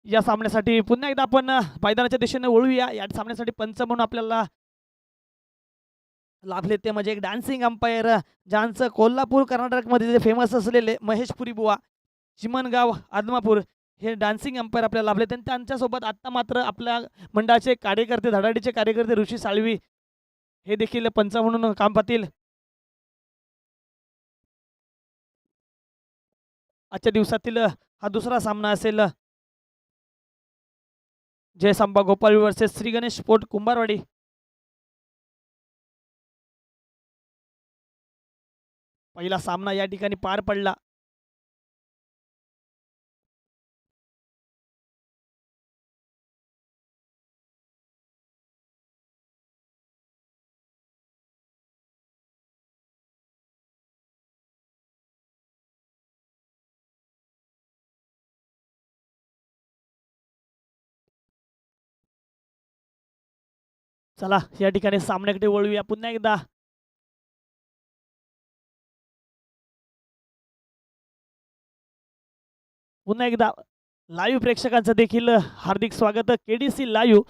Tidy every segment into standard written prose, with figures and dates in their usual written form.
या सामन्यासाठी पुन्हा एकदा आपण मैदानाच्या दिशेने वळूया. या सामन्यासाठी पंच म्हणून आपल्याला लाभले ते म्हणजे एक डान्सिंग अंपायर, ज्यांचं कोल्हापूर कर्नाटकमध्ये जे फेमस असलेले महेश पुरी बुवा, चिमणगाव आदमापूर हे डान्सिंग अंपायर आपल्याला लाभले. त्यांच्यासोबत आत्ता मात्र आपल्या मंडळाचे कार्यकर्ते, धडाडीचे कार्यकर्ते ऋषी साळवी हे देखील पंच म्हणून काम पाहतील. आजच्या दिवसातील हा दुसरा सामना असेल जयसंबा गोपाळ वर्सेस श्री गणेश स्पोर्ट कुंभारवाडी. पहिला सामना या ठिकाणी पार पडला. चला या ठिकाणी सामन्याकडे वळूया पुन्हा एकदा. पुन्हा एकदा लाईव्ह प्रेक्षकांचं देखील हार्दिक स्वागत. केडीसी लाईव्ह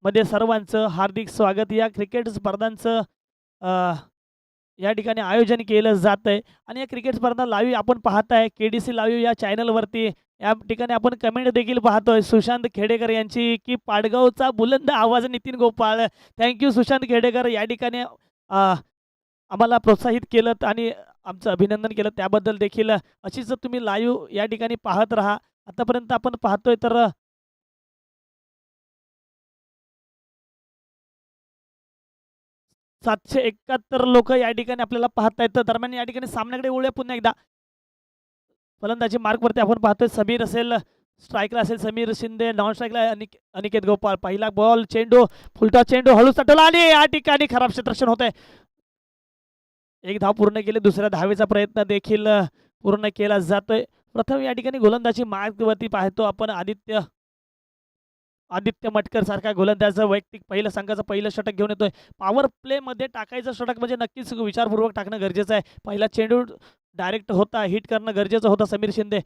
मध्ये सर्वांचं हार्दिक स्वागत. या क्रिकेट स्पर्धांचं या ठिकाणी आयोजन केलं जात आहे आणि या क्रिकेट स्पर्धा लाईव्ह आपण पाहताय केडीसी लाईव्ह या चॅनलवरती. या ठिकाणी आपण कमेंट देखील पाहतोय सुशांत खेडेकर यांची की पाडगावचा बुलंद आवाज नितीन गोपाळ. थँक्यू सुशांत खेडेकर, या ठिकाणी आम्हाला प्रोत्साहित केलं आणि आमचं अभिनंदन केलं त्याबद्दल देखील. अशीच तुम्ही लाईव्ह या ठिकाणी पाहत राहा. आतापर्यंत आपण पाहतोय तर 771 लोक या ठिकाणी आपल्याला पाहतायत. दरम्यान या ठिकाणी सामन्याकडे वळूया पुन्हा एकदा. फलंदाजी मार्कवरती आपण पाहतोय समीर असेल, स्ट्राईकला असेल समीर शिंदे, नॉन स्ट्राईकला अनिकेत गोपाळ. पहिला बॉल, चेंडू, फुलटा चेंडू हळू सटवला आणि या ठिकाणी खराब क्षेत्ररक्षण होत आहे. एक धाव पूर्ण केली, दुसऱ्या धावेचा प्रयत्न देखील पूर्ण केला जातोय. प्रथम या ठिकाणी गोलंदाजी मार्कवरती पाहतो आपण आदित्य मटकर सारखा गोलंदाज वैयक्तिक पहिलं संघाचं पहिलं षटक घेऊन येतोय. पॉवर प्ले मध्ये टाकायचं षटक म्हणजे नक्कीच विचारपूर्वक टाकणं गरजेचं आहे. पहिला चेंडू डायरेक्ट होता, हिट करणं गरजेचं होतं समीर शिंदे.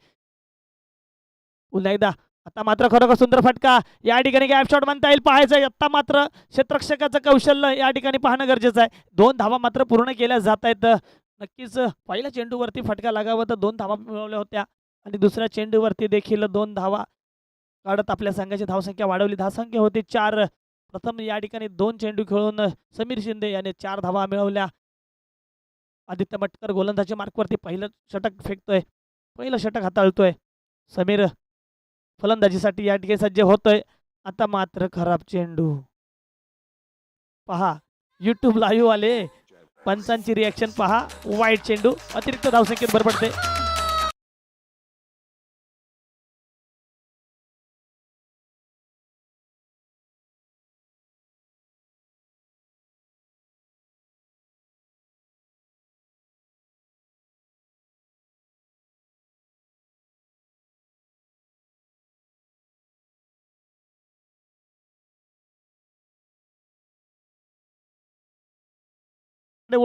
पुन्हा एकदा आता मात्र खरोखर सुंदर फटका या ठिकाणी गॅप शॉट म्हणता येईल, पाहायचं आता मात्र क्षेत्ररक्षकाचं कौशल्य या ठिकाणी पाहणं गरजेचं आहे. 2 धावा मात्र पूर्ण केल्या जात आहेत. नक्कीच पहिल्या चेंडूवरती फटका लागावा तर 2 धावा मिळवल्या होत्या आणि दुसऱ्या चेंडूवरती देखील 2 धावा काढत आपल्या संघाची धावसंख्या वाढवली. धावसंख्या होती 4. प्रथम या ठिकाणी 2 चेंडू खेळून समीर शिंदे याने 4 धावा मिळवल्या. आदित्य मटकर गोलंदाजी मार्कवरती पहिलं षटक फेकतोय, पहिलं षटक हाताळतोय. समीर फलंदाजीसाठी या ठिकाणी सज्ज होतोय. आता मात्र खराब चेंडू. पहा यूट्यूब लाईव्ह आले पंचांची रिॲक्शन पहा. वाईट चेंडू, अतिरिक्त धावसंख्येत भर पडते.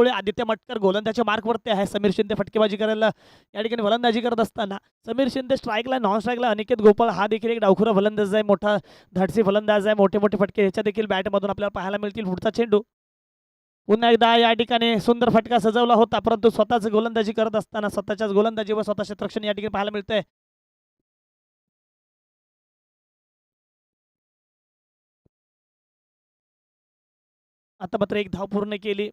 आदित्य मटकर गोलंदाजच्या मार्कवरती आहे. समीर शिंदे फटकेबाजी करायला या ठिकाणी फलंदाजी करत असताना समीर शिंदे स्ट्राईकला, नॉन स्ट्राईकला अनिकेत गोपाळ हा देखील एक डावखुरा फलंदाज आहे, मोठा धाडसी फलंदाज आहे. मोठे मोठे फटके ह्याच्या देखील बॅटमधून आपल्याला पाहायला मिळतील. पुढचा चेंडू पुन्हा एकदा या ठिकाणी सुंदर फटका सजवला होता, परंतु स्वतःच गोलंदाजी करत असताना स्वतःच्याच गोलंदाजी व स्वतः क्षेत्ररक्षण या ठिकाणी पाहायला मिळतंय. आता मात्र एक धाव पूर्ण केली.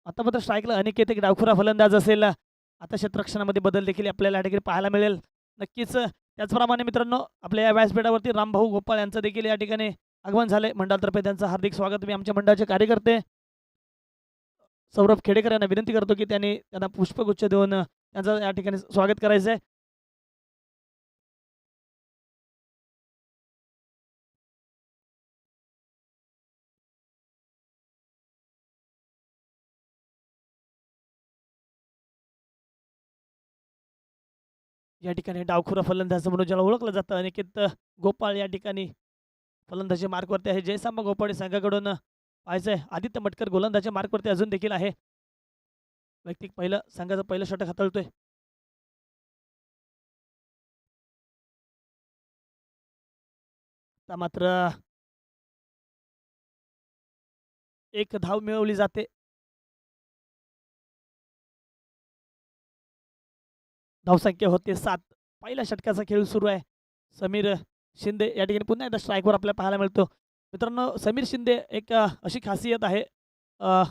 आता मात्र स्ट्राईकला अनिकेत एक डावखुरा फलंदाज असेल. आता क्षेत्ररक्षणामध्ये बदल देखील आपल्याला या ठिकाणी पाहायला मिळेल. नक्कीच त्याचप्रमाणे मित्रांनो आपल्या या व्यासपीठावरती रामभाऊ गोपाळ यांचं देखील या ठिकाणी आगमन झाले. मंडळातर्फे त्यांचं हार्दिक स्वागत. मी आमच्या मंडळाचे कार्यकर्ते सौरभ खेडेकर यांना विनंती करतो की त्यांना पुष्पगुच्छ देऊन त्यांचं या ठिकाणी स्वागत करायचं आहे. या ठिकाणी डावखुरा फलंदाज म्हणून ज्याला ओळखलं जातं अनिकेत गोपाळ या ठिकाणी फलंदाजी मार्कवरती आहे. जयसांबा गोपाळे संघाकडून पाहायचंय. आदित्य मटकर गोलंदाजी मार्कवरती अजून देखील आहे. वैयक्तिक पहिलं संघाचं पहिलं षटक हाताळतोय. आता मात्र एक धाव मिळवली जाते. धावसंख्या होते 7. पहिल्या षटकाचा खेळ सुरू आहे. समीर शिंदे या ठिकाणी पुन्हा एकदा स्ट्राईकवर आपल्याला पाहायला मिळतो. मित्रांनो, समीर शिंदे एक अशी खासियत आहे,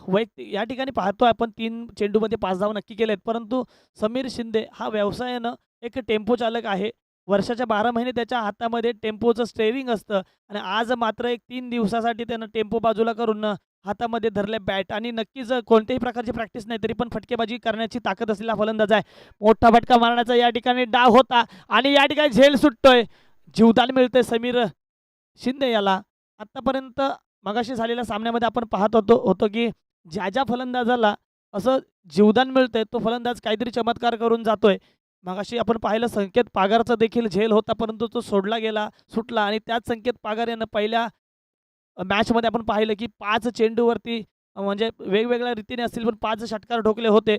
वैयक्तिक या ठिकाणी पाहतो आपण 3 चेंडूमध्ये 5 धावा नक्की केलेत. परंतु समीर शिंदे हा व्यवसायानं एक टेम्पो चालक आहे. वर्षाच्या 12 महिने त्याच्या हातामध्ये टेम्पोचं स्टेअरिंग असतं आणि आज मात्र एक 3 दिवसासाठी त्यानं टेम्पो बाजूला करून हातामध्ये धरले बॅट आणि नक्कीच कोणत्याही प्रकारची प्रॅक्टिस नाही तरी पण फटकेबाजी करण्याची ताकद असलेला फलंदाज आहे. मोठा फटका मारण्याचा या ठिकाणी डाव होता आणि या ठिकाणी झेल सुटतोय. जीवदान मिळतंय समीर शिंदे याला. आत्तापर्यंत मगाशी झालेल्या सामन्यामध्ये आपण पाहत होतो की ज्या ज्या फलंदाजाला असं जीवदान मिळतंय तो फलंदाज काहीतरी चमत्कार करून जातोय. मगाशी आपण पाहिलं संकेत पागारचा देखील झेल होता परंतु तो सोडला गेला, सुटला आणि त्याच संकेत पागार यानं पहिल्या मॅचमध्ये आपण पाहिलं की 5 चेंडूवरती म्हणजे वेगवेगळ्या रीतीने असतील पण 5 षटकार ठोकले होते.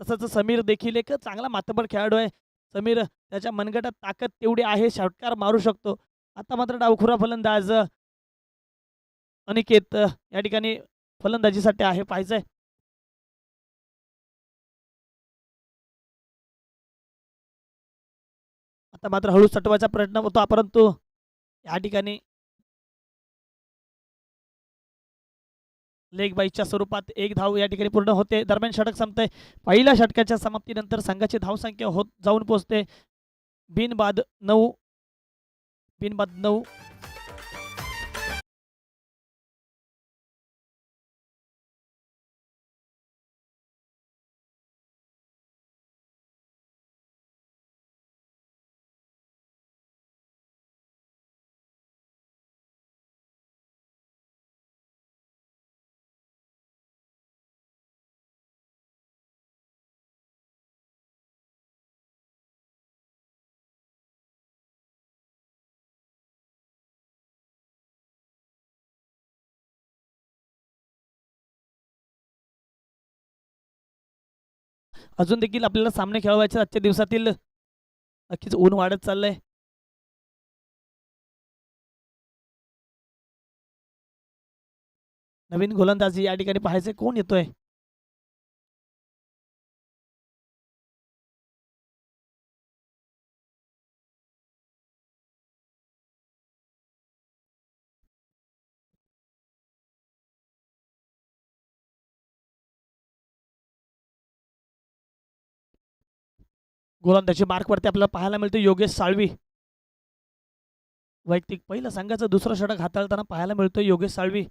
तसंच समीर देखील एक चांगला मातबर खेळाडू आहे. समीर त्याच्या मनगटात ताकद तेवढी आहे, षटकार मारू शकतो. आता मात्र डावखुरा फलंदाज अनिकेत या ठिकाणी फलंदाजीसाठी आहे. पाहायचंय आता मात्र हळू सटवायचा प्रयत्न होता परंतु या ठिकाणी लेग बाईच्या स्वरूपात एक धाव या ठिकाणी पूर्ण होते. दरम्यान षटक संपतंय. पहिल्या षटकाच्या समाप्तीनंतर संघाची धावसंख्या होत जाऊन पोहोचते बिनबाद 9. बिनबाद 9. अजून देखील आपल्याला सामने खेळवायचे आजच्या दिवसातील. नक्कीच ऊन वाढत चाललंय. नवीन गोलंदाजी या ठिकाणी पाहायचे कोण येतोय. गोलंदाजी मार्कवरती आपल्याला पाहायला मिळतं योगेश साळवी. वैयक्तिक पहिलं संघाचं दुसरं षटक हाताळताना पाहायला मिळतं योगेश साळवी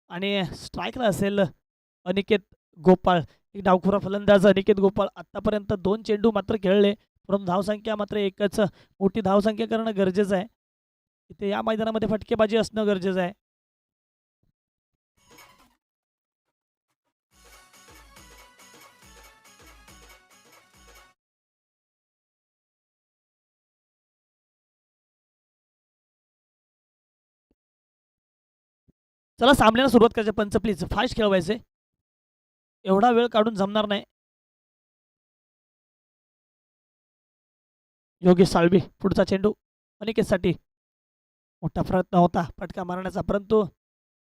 आणि स्ट्राईकला असेल अनिकेत गोपाळ. एक डावखुरा फलंदाज अनिकेत गोपाळ. आत्तापर्यंत 2 चेंडू मात्र खेळले परंतु धावसंख्या मात्र एकच. मोठी धावसंख्या करणं गरजेचं आहे. इथे या मैदानामध्ये फटकेबाजी असणं गरजेचं आहे. चला सामन्याला सुरुवात करायची. पंच प्लीज फास्ट खेळवायचे. एवढा वेळ काढून जमणार नाही. योगेश साळवी पुढचा चेंडू अनिकेतसाठी. मोठा प्रयत्न होता फटका मारण्याचा परंतु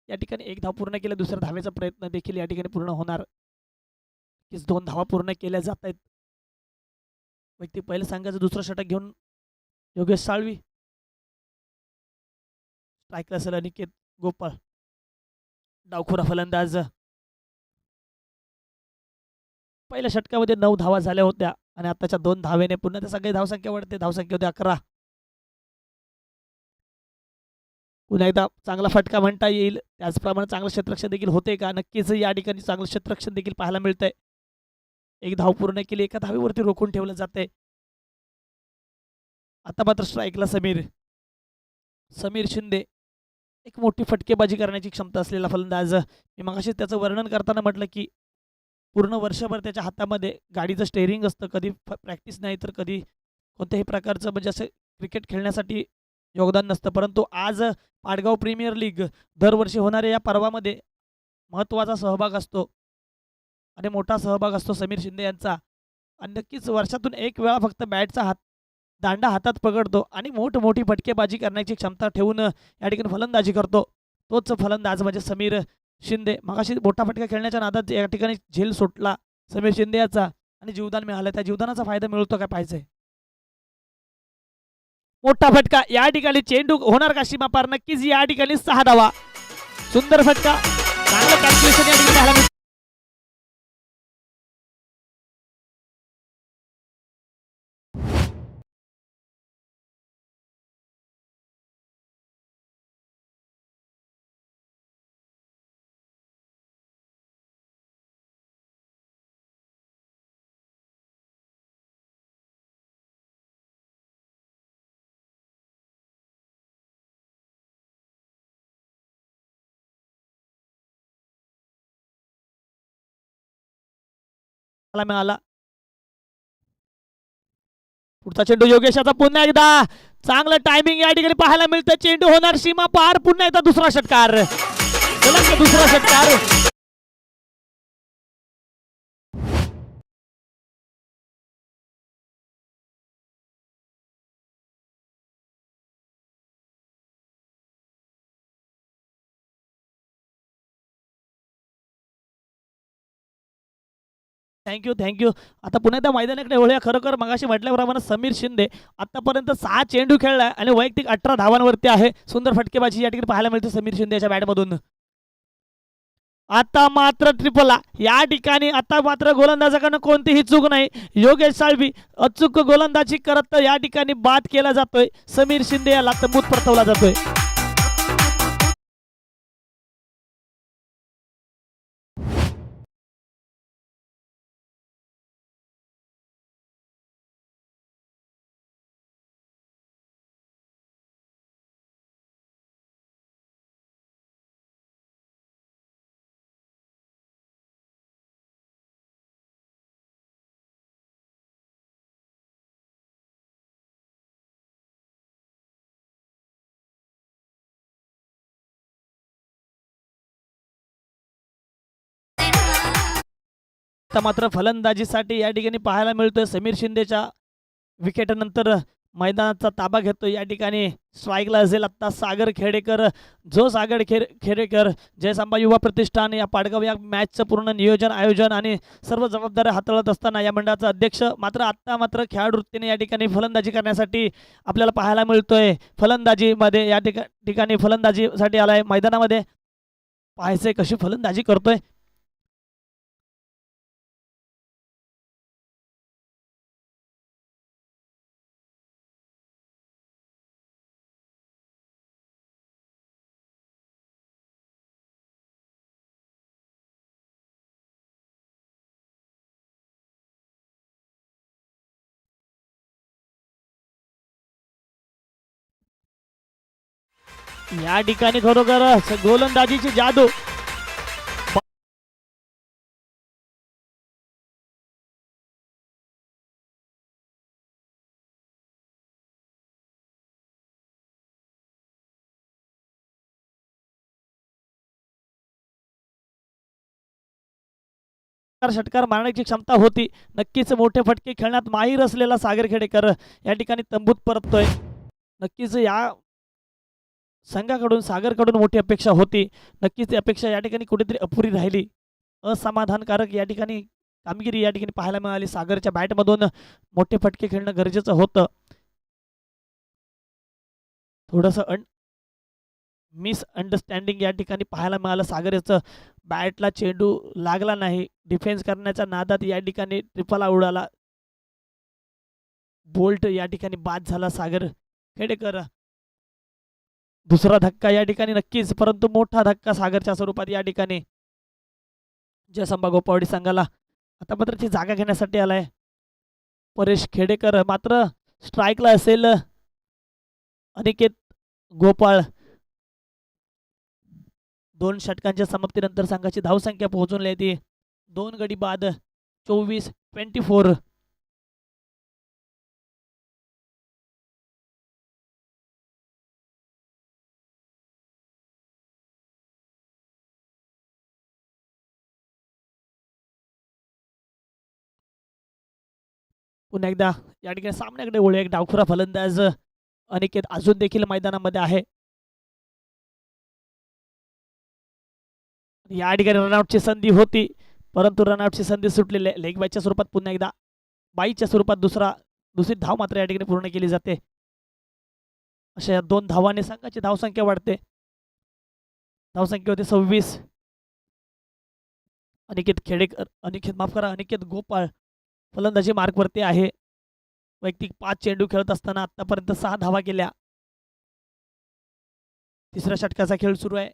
या ठिकाणी एक धाव पूर्ण केल्या. दुसऱ्या धावेचा प्रयत्न देखील या ठिकाणी पूर्ण होणार. 2 धावा पूर्ण केल्या जात आहेत. व्यक्ती पहिल्या संघाचं दुसरं षटक घेऊन योगेश साळवी. स्ट्राईकला असेल अनिकेत गोपाळ. डावखुरा फलंदाज. पहिल्या षटकामध्ये 9 धावा झाल्या होत्या आणि आताच्या 2 धावेने पुन्हा त्या सगळी धावसंख्या वाढते. धावसंख्या होती 11. पुन्हा एकदा चांगला फटका म्हणता येईल. त्याचप्रमाणे चांगलं क्षेत्ररक्षण देखील होते का? नक्कीच या ठिकाणी चांगलं क्षेत्ररक्षण देखील पाहायला मिळतंय. एक धाव पूर्ण केली. एका धावेवरती रोखून ठेवलं जाते. आता मात्र स्ट्राईकला समीर शिंदे. एक मोठी फटकेबाजी करण्याची क्षमता असलेला फलंदाज. मी मगाशी त्याचं वर्णन करताना म्हटलं की पूर्ण वर्षभर त्याच्या हातामध्ये गाडीचं स्टेअरिंग असतं. कधी प्रॅक्टिस नाही तर कधी कोणत्याही प्रकारचं म्हणजे असं क्रिकेट खेळण्यासाठी योगदान नसतं. परंतु आज पाडगाव प्रीमियर लीग दरवर्षी होणाऱ्या या पर्वामध्ये महत्त्वाचा सहभाग असतो आणि मोठा सहभाग असतो समीर शिंदे यांचा. आणि नक्कीच वर्षातून एक वेळा फक्त बॅटचा हात दांडा हातात पकडतो आणि मोठी फटकेबाजी करण्याची क्षमता ठेवून या ठिकाणी फलंदाजी करतो. तोच फलंदाज म्हणजे समीर शिंदे. मगाशी मोठा फटका खेळण्याच्या नादात या ठिकाणी झेल सुटला समीर शिंदे याचा आणि जीवदान मिळालं. त्या जीवदानाचा फायदा मिळतो काय पाहिजे. मोठा फटका या ठिकाणी चेंडू होणार का सीमा पार. नक्कीच या ठिकाणी 6 धावा. सुंदर फटका, चांगलं कॅल्क्युलेशन या ठिकाणी पाहायला. मिळाला. पुढचा चेंडू योगेशाचा पुन्हा एकदा चांगलं टायमिंग या ठिकाणी पाहायला मिळतं. चेंडू होणार सीमा पार. पुन्हा एकदा दुसरा षटकार. दुसरा षटकार. थँक्यू. आता पुन्हा एकदा मैदानाकडे वळूया. खरोखर मगाशी म्हटल्याप्रमाणे समीर शिंदे आतापर्यंत 6 चेंडू खेळलाय आणि वैयक्तिक 18 धावांवरती आहे. सुंदर फटकेबाजी या ठिकाणी पाहायला मिळते समीर शिंदे याच्या बॅटमधून. आता मात्र ट्रिपला या ठिकाणी आता मात्र गोलंदाजाकडनं कोणतीही चूक नाही. योगेश साळवी अचूक गोलंदाजी करत या ठिकाणी बाद केला जातोय. समीर शिंदे याला तंबूत परतवला जातोय. आता मात्र फलंदाजीसाठी या ठिकाणी पाहायला मिळतोय समीर शिंदेच्या विकेटनंतर मैदानाचा ताबा घेतो. या ठिकाणी स्ट्राईकला असेल आत्ता सागर खेडेकर. जो सागर खेडेकर जयसंबा युवा प्रतिष्ठान या पाडगाव या मॅचचं पूर्ण नियोजन आयोजन आणि सर्व जबाबदाऱ्या हाताळत असताना या मंडळाचा अध्यक्ष मात्र खेळाडू वृत्तीने या ठिकाणी फलंदाजी करण्यासाठी आपल्याला पाहायला मिळतोय. फलंदाजीमध्ये या ठिकाणी फलंदाजीसाठी आलाय मैदानामध्ये. पाहायचंय कशी फलंदाजी करतोय. या ठिकाणी खरोखर गोलंदाजीची जादू. षटकार मारण्याची क्षमता होती. नक्कीच मोठे फटके खेळण्यात माहीर असलेला सागर खेडेकर या ठिकाणी तंबूत परततोय. नक्कीच या संघाकडून सागरकडून मोठी अपेक्षा होती. नक्कीच ती अपेक्षा या ठिकाणी कुठेतरी अपुरी राहिली. असमाधानकारक या ठिकाणी कामगिरी या ठिकाणी पाहायला मिळाली. सागरच्या बॅटमधून मोठे फटके खेळणं गरजेचं होतं. थोडंसं मिसअंडरस्टँडिंग या ठिकाणी पाहायला मिळालं. सागर याचं बॅटला चेंडू लागला नाही. डिफेन्स करण्याच्या नादात या ठिकाणी ट्रिपला उडाला. बोल्ट या ठिकाणी बाद झाला सागर खेडेकर. दुसरा धक्का या ठिकाणी नक्कीच, परंतु मोठा धक्का सागरच्या स्वरूपात या ठिकाणी जयसंबा गोपावडी संघाला. आता मात्र ती जागा घेण्यासाठी आलाय परेश खेडेकर. मात्र स्ट्राईकला असेल अनिकेत गोपाळ. 2 षटकांच्या समाप्तीनंतर संघाची धावसंख्या पोहोचून येते 2 गडी बाद 24-24. पुन्हा एकदा या ठिकाणी सामन्याकडे वळूया. एक डावखुरा फलंदाज अनिकेत अजून देखील मैदानामध्ये आहे. या ठिकाणी रनआउटची संधी होती, परंतु रनआउटची संधी सुटलेली आहे. लेग बायच्या स्वरूपात पुन्हा एकदा बाईच्या स्वरूपात दुसरी धाव मात्र या ठिकाणी पूर्ण केली जाते. अशा या 2 धावांनी संघाची धावसंख्या वाढते. धावसंख्या होते 26. अनिकेत गोपाळ फलंदाजी मार्कवरती आहे. वैयक्तिक 5 चेंडू खेळत असताना आतापर्यंत 6 धावा केल्या. तिसऱ्या षटकाचा खेळ सुरू आहे.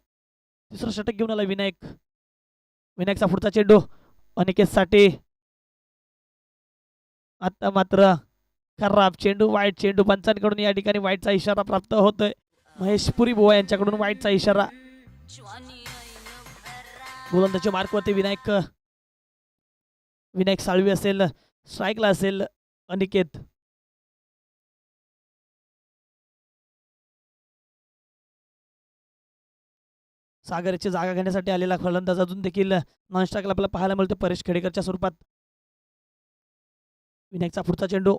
तिसरं षटक घेऊन आला विनायकचा पुढचा चेंडू अनिकेतसाठी. आता मात्र खराब चेंडू, वाईट चेंडू. पंचांकडून या ठिकाणी वाईटचा इशारा प्राप्त होतोय. महेश पुरी बुवा यांच्याकडून वाईटचा इशारा. गोलंदाजी मार्कवरती विनायक साळवी असेल, स्ट्राईकला असेल अनिकेत. सागरची जागा घेण्यासाठी आलेला फलंदाज अजून देखील नॉन स्ट्राईकला आपल्याला पाहायला मिळतो परेश खेडेकरच्या स्वरूपात. विनायकचा पुढचा चेंडू.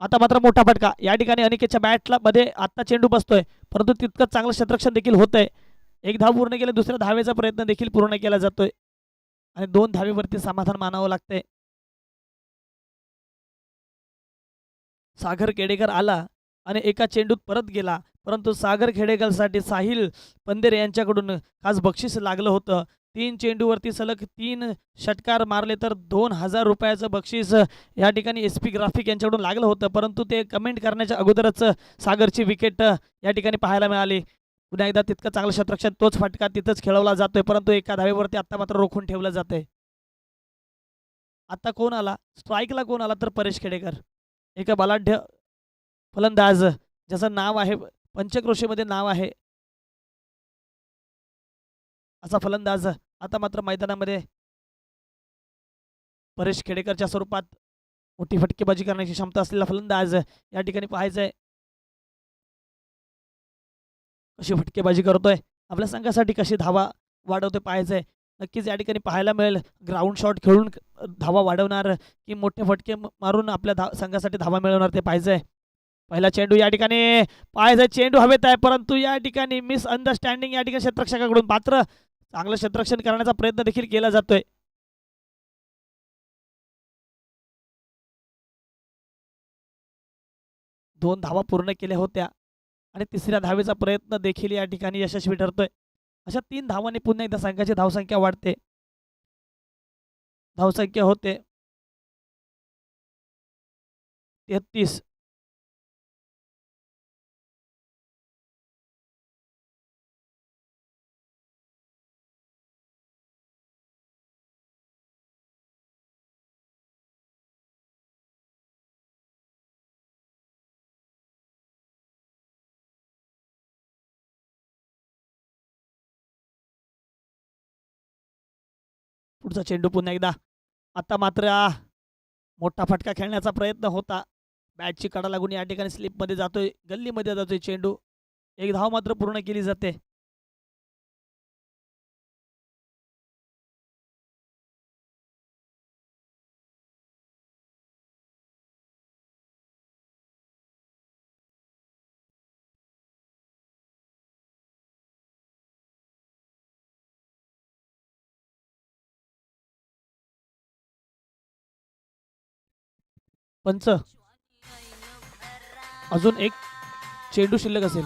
आता मात्र मोठा फटका. या ठिकाणी अनिकेतच्या बॅटला मध्ये आता चेंडू बसतोय, परंतु तितकंच चांगलं क्षेत्ररक्षण देखील होतंय. एक धाव पूर्ण केले, दुसऱ्या धावेचा प्रयत्न देखील पूर्ण केला जातोय आणि 2 धावेवरती समाधान मानावं लागतंय. सागर खेडेकर आला आणि एका चेंडूत परत गेला, परंतु सागर खेडेकरसाठी साहिल पंदेरे यांच्याकडून खास बक्षीस लागलं होतं. 3 चेंडूवरती सलग 3 षटकार मारले तर 2,000 रुपयाचं बक्षीस या ठिकाणी SP ग्राफिक यांच्याकडून लागलं होतं, परंतु ते कमेंट करण्याच्या अगोदरच सागरची विकेट या ठिकाणी पाहायला मिळाली. पुन्हा एकदा तितकं चांगलं क्षेत्ररक्षण, तोच फटका तिथंच खेळवला जातोय, परंतु एका धावेवरती आता मात्र रोखून ठेवलं जातंय. आता कोण आला स्ट्राईकला? कोण आला तर परेश खेडेकर, एका बलाढ्य फलंदाज ज्याचं नाव आहे, पंचक्रोशीमध्ये नाव आहे असा फलंदाज. आता मात्र मैदानामध्ये परेश खेडेकरच्या स्वरूपात मोठी फटकेबाजी करण्याची क्षमता असलेला फलंदाज या ठिकाणी पाहायचंय. कशी फटकेबाजी करतोय, आपल्या संघासाठी कशी धावा वाढवतोय पाहायचंय. नक्कीच या ठिकाणी पाहायला मिळेल ग्राउंड शॉट खेळून धावा वाढवणार की मोठे फटके मारून आपल्या संघासाठी धावा मिळवणार ते पाहायचंय. पहिला चेंडू या ठिकाणी पाहायचा, चेंडू हवेत आहे, परंतु या ठिकाणी मिसअंडरस्टँडिंग या ठिकाणी क्षेत्ररक्षकाकडून. मात्र चांगलं क्षेत्ररक्षण करण्याचा प्रयत्न देखील केला जातोय. दोन धावा पूर्ण केल्या होत्या आणि तिसऱ्या धावेचा प्रयत्न देखील या ठिकाणी यशस्वी ठरतोय. अशा 3 धावांनी पुन्हा एकदा संघाची धावसंख्या वाढते. धावसंख्या होते 33. पुढचा चेंडू पुन्हा एकदा. आता मात्र मोठा फटका खेळण्याचा प्रयत्न होता. बॅटची कडा लागून या ठिकाणी स्लिपमध्ये जातोय, गल्लीमध्ये जातोय चेंडू. एक धाव मात्र पूर्ण केली जाते. पंच, अजून एक चेंडू शिल्लक असेल.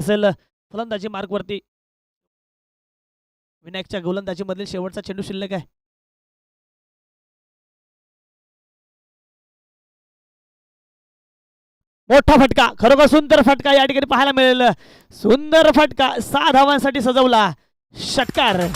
असेल फलंदाजी मार्कवरती. विनायकच्या गोलंदाजीमधील शेवटचा चेंडू शिल्लक आहे. मोठा फटका, खरोखर सुंदर फटका या ठिकाणी पाहायला मिळेल. सुंदर फटका 6 धावांसाठी सजवला षटकार.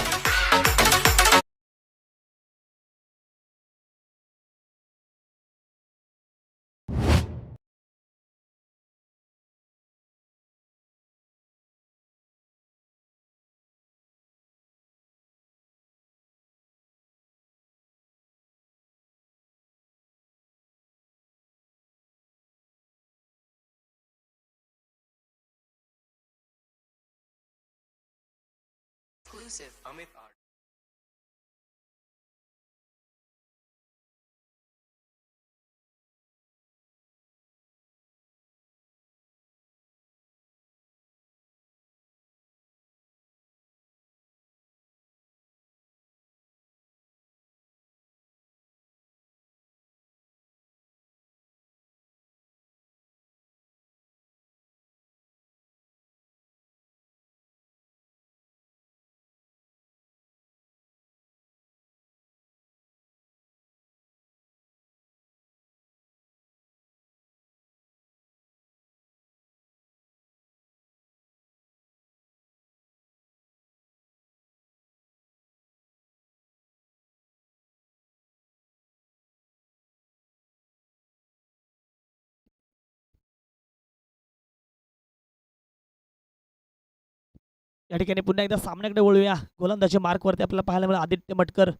या ठिकाणी पुन्हा एकदा सामन्याकडे वळूया. गोलंदाजी मार्कवरती आपल्याला पाहायला मिळेल आदित्य मटकर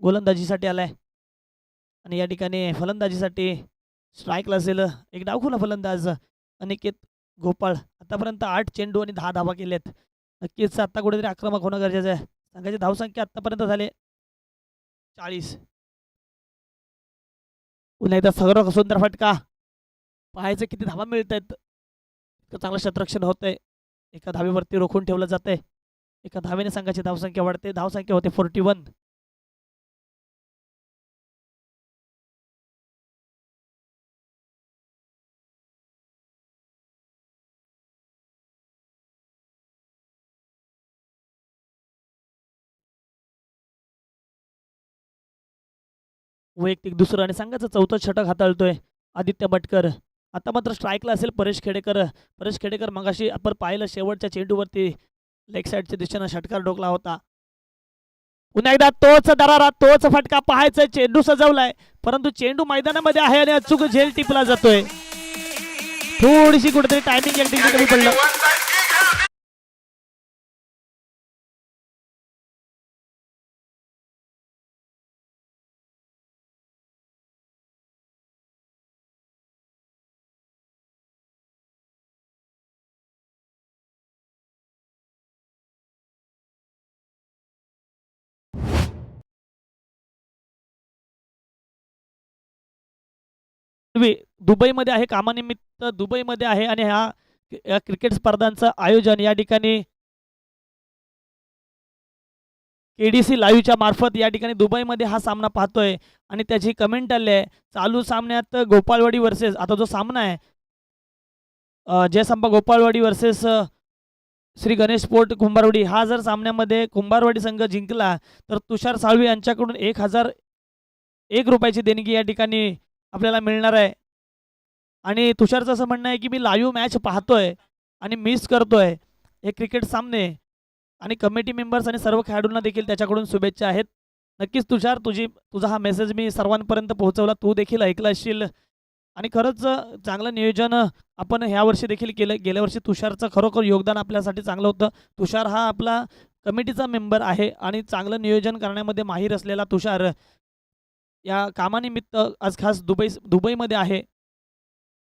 गोलंदाजीसाठी आलाय आणि या ठिकाणी फलंदाजीसाठी स्ट्राईकला असेल एक डावखुला फलंदाज अनिकेत गोपाळ. आतापर्यंत 8 चेंडू आणि 10 धावा केल्यात. नक्कीच आता कुठेतरी आक्रमक होणं गरजेचं आहे. संघाची धावसंख्या आतापर्यंत झाले 40. पुन्हा एकदा सगळं सुंदर फटका. पाहायचं किती धावा मिळत आहेत. चांगलं शतरक्षण होतंय. एका धावेवरती रोखून ठेवलं जातंय. एका धावेने संघाची धावसंख्या वाढते. धावसंख्या होते 41. वैयक्तिक दुसरं आणि संघाचं चौथं षटक हाताळतोय आदित्य मटकर. आता मात्र स्ट्राईकला असेल परेश खेडेकर. परेश खेडेकर मगाशी आपण पाहिलं शेवटच्या चेंडूवरती लेग साईडच्या दिशेनं षटकार डोकला होता. पुन्हा एकदा तोच दरारा तोच फटका. पाहायचं चेंडू सजवलाय परंतु चेंडू मैदानामध्ये आहे आणि अचूक झेल टिपला जातोय. थोडीशी कुठेतरी टायमिंग या ठिकाणी कमी पडलं. दुबईमध्ये आहे कामानिमित्त दुबईमध्ये आहे आणि या क्रिकेट स्पर्धांचं आयोजन या ठिकाणी केडीसी लाईव्हच्या मार्फत या ठिकाणी दुबईमध्ये हा सामना पाहतोय आणि त्याची कमेंट आली आहे. चालू सामन्यात गोपाळवाडी वर्सेस आता जो सामना आहे जयसंपा गोपाळवाडी वर्सेस श्री गणेश स्पोर्ट कुंभारवाडी. हा जर सामन्यामध्ये कुंभारवाडी संघ जिंकला तर तुषार साळवी यांच्याकडून 1001 रुपयाची देणगी या ठिकाणी आपल्याला मिळणार आहे. आणि तुषारचं असं म्हणणं आहे की मी लाईव्ह मॅच पाहतोय आणि मिस करतोय हे क्रिकेट सामने आणि कमिटी मेंबर्स आणि सर्व खेळाडूंना देखील त्याच्याकडून शुभेच्छा आहेत. नक्कीच तुषार तुझा हा मेसेज मी सर्वांपर्यंत पोहोचवला. तू देखील ऐकला असशील आणि खरंच चांगलं नियोजन आपण ह्या वर्षी देखील केलं. गेल्या वर्षी तुषारचं खरोखर योगदान आपल्यासाठी चांगलं होतं. तुषार हा आपला कमिटीचा मेंबर आहे आणि चांगलं नियोजन करण्यामध्ये माहीर असलेला तुषार या कामानिमित्त आज खास दुबईमध्ये आहे.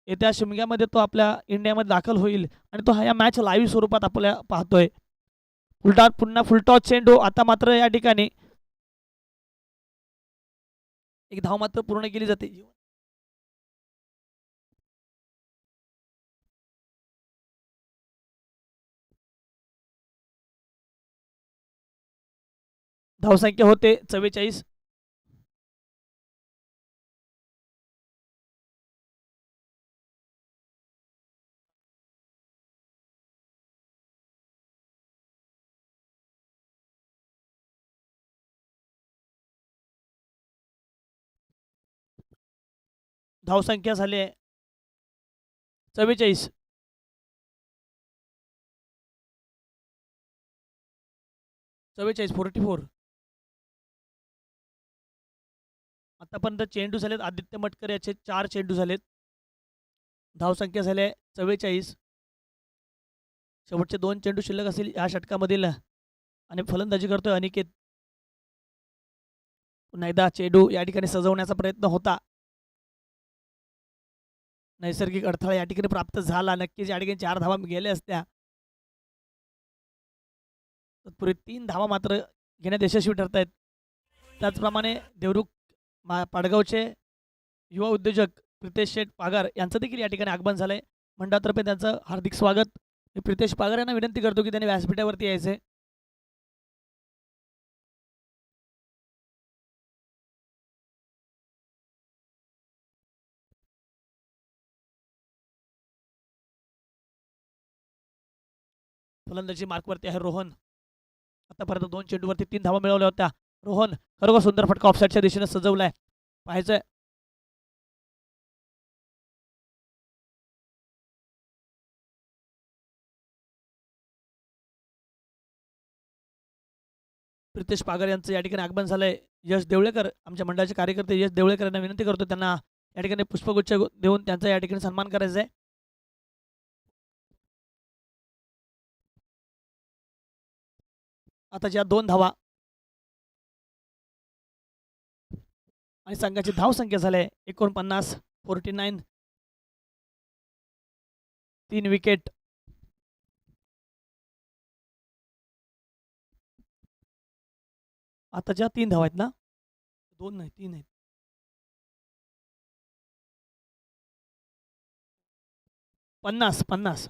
येत्या शिमग्यामध्ये तो आपल्या इंडियामध्ये दाखल होईल आणि तो या मॅच लाईव्ह स्वरूपात आपल्या पाहतोय. पुन्हा फुलटॉस चेंडू. आता मात्र या ठिकाणी एक धाव मात्र पूर्ण केली जाते. धावसंख्या होते 44. धावसंख्या झाली आहे 44. चव्वेचाळीस 44. आतापर्यंत चेंडू झालेत आदित्य मटकर याचे 4 चेंडू झालेत. धावसंख्या झाली आहे 44. शेवटचे 2 चेंडू शिल्लक असतील या षटकामधील आणि फलंदाजी करतोय अनिकेत. पुन्हा एकदा चेंडू या ठिकाणी सजवण्याचा प्रयत्न होता. नैसर्गिक अडथळा या ठिकाणी प्राप्त झाला. नक्कीच या ठिकाणी 4 धावा गेल्या असत्या. तत्पूर्वी 3 धावा मात्र घेण्यात यशस्वी ठरत आहेत. त्याचप्रमाणे देवरुख पाडगावचे युवा उद्योजक प्रितेश शेठ पागार यांचं देखील या ठिकाणी आगमन झालंय. मंडळातर्फे त्यांचं हार्दिक स्वागत. मी प्रितेश पागार यांना विनंती करतो की त्यांनी व्यासपीठावरती यायचे. फलंदाजी मार्कवरती आहे रोहन. आतापर्यंत 2 चेंडूवरती 3 धावा मिळवल्या होत्या. रोहन खरोखर सुंदर फटका ऑफसाईडच्या दिशेने सजवलाय. पाहायचंय प्रितेश पागार यांचं या ठिकाणी आगमन झालंय. यश देवळेकर आमच्या मंडळाचे कार्यकर्ते यश देवळेकर यांना विनंती करतो त्यांना या ठिकाणी पुष्पगुच्छ देऊन त्यांचा या ठिकाणी सन्मान करायचा आहे. आता ज्या 2 धावा आणि संघाची धाव संख्या झाली 49. 49. 3 विकेट. आता ज्या 3 धावा आहेत ना 2 नाही 3 आहेत. पन्नास 50.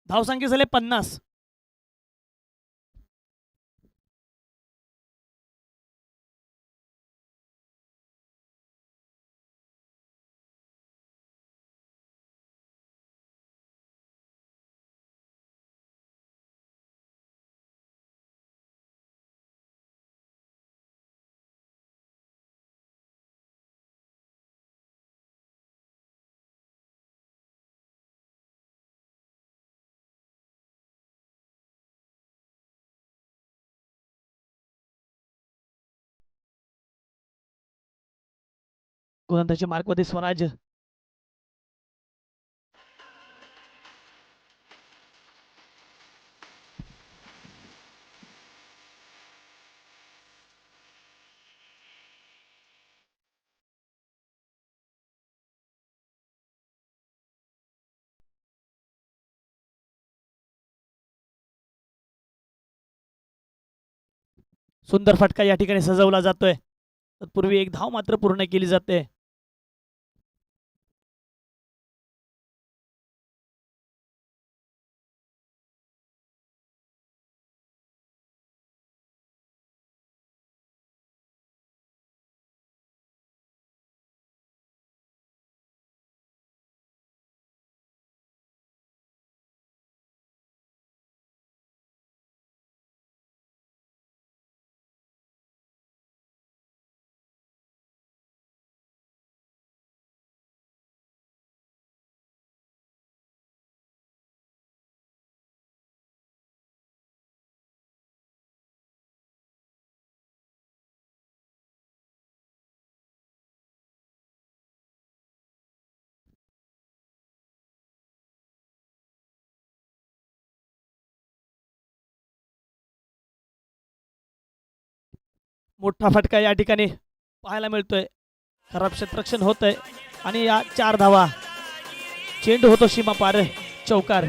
धावसंख्या झाले 50. गोलंदाजी मार्कमध्ये स्वराज. सुंदर फटका या ठिकाणी सजवला जातोय. तत्पूर्वी 1 धाव मात्र पूर्ण केली जाते. मोठा फटका या ठिकाणी पाहायला मिळतोय. खराब क्षेत्ररक्षण होतंय आणि या 4 धावा. चेंडू होतो सीमा पार. चौकार.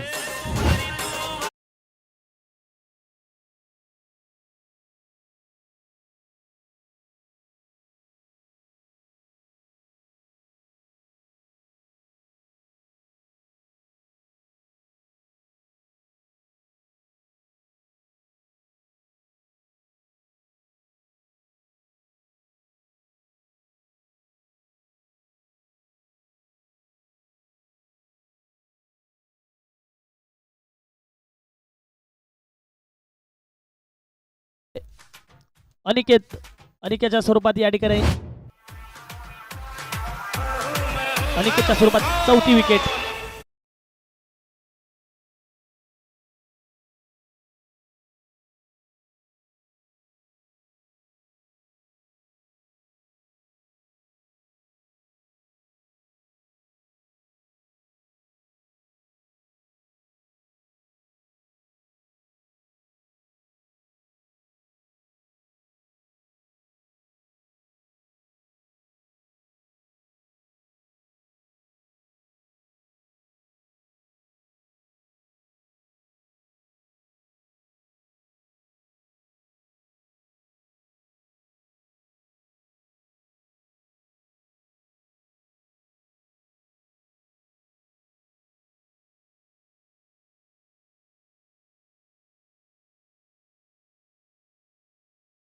अनिकेतच्या स्वरूपात या ठिकाणी अनिकेतच्या स्वरूपात चौथी विकेट.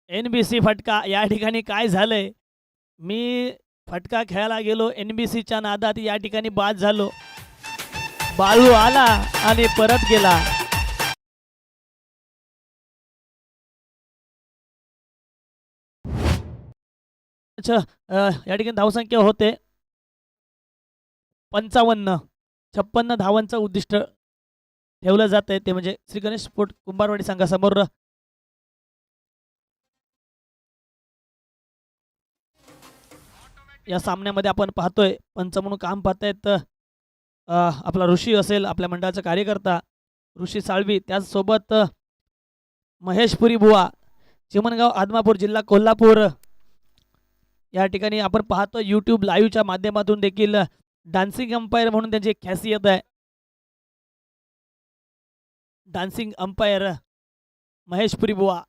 NBC फटका. या ठिकाणी काय झालंय, मी फटका खेळायला गेलो, NBCच्या नादात या ठिकाणी बाद झालो. बाळू आला आणि परत गेला. या ठिकाणी धावसंख्या होते 55. 56 धावांचं उद्दिष्ट ठेवलं जात आहे, ते म्हणजे श्री गणेश स्पोर्ट कुंभारवाडी संघासमोर. या सामन्यामध्ये आपण पाहतोय पंच म्हणून काम पाहतायत आपला ऋषी असेल, आपल्या मंडळाचा कार्यकर्ता ऋषी साळवी, त्याचसोबत महेशपुरी बुवा, चिमणगाव आदमापूर, जिल्हा कोल्हापूर. या ठिकाणी आपण पाहतो यूट्यूब लाईव्हच्या माध्यमातून देखील डान्सिंग अंपायर म्हणून त्यांची एक खासियत आहे. डान्सिंग अंपायर महेशपुरी बुवा.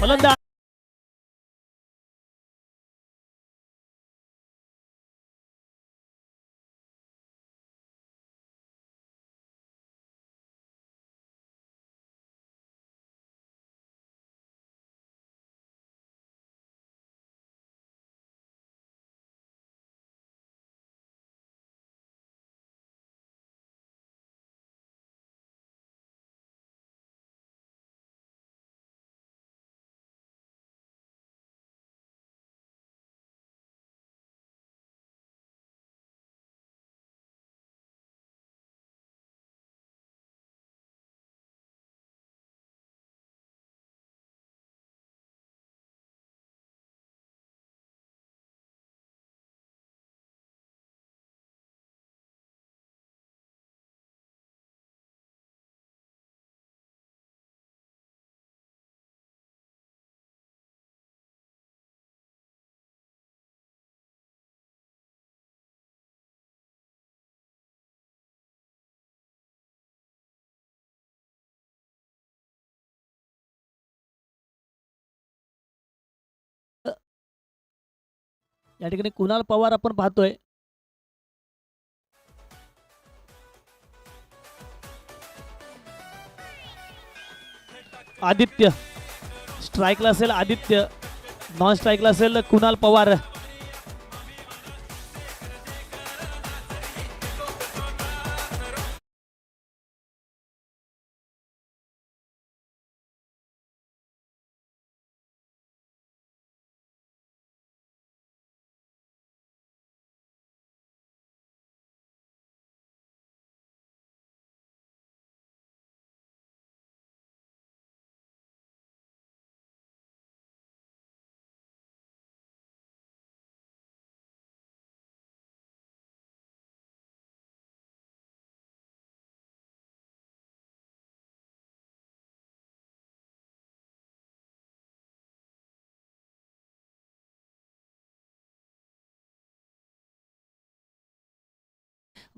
फलंदाज या ठिकाणी कुणाल पवार आपण पाहतोय. आदित्य स्ट्राईकला असेल, आदित्य नॉन स्ट्राईकला असेल कुणाल पवार.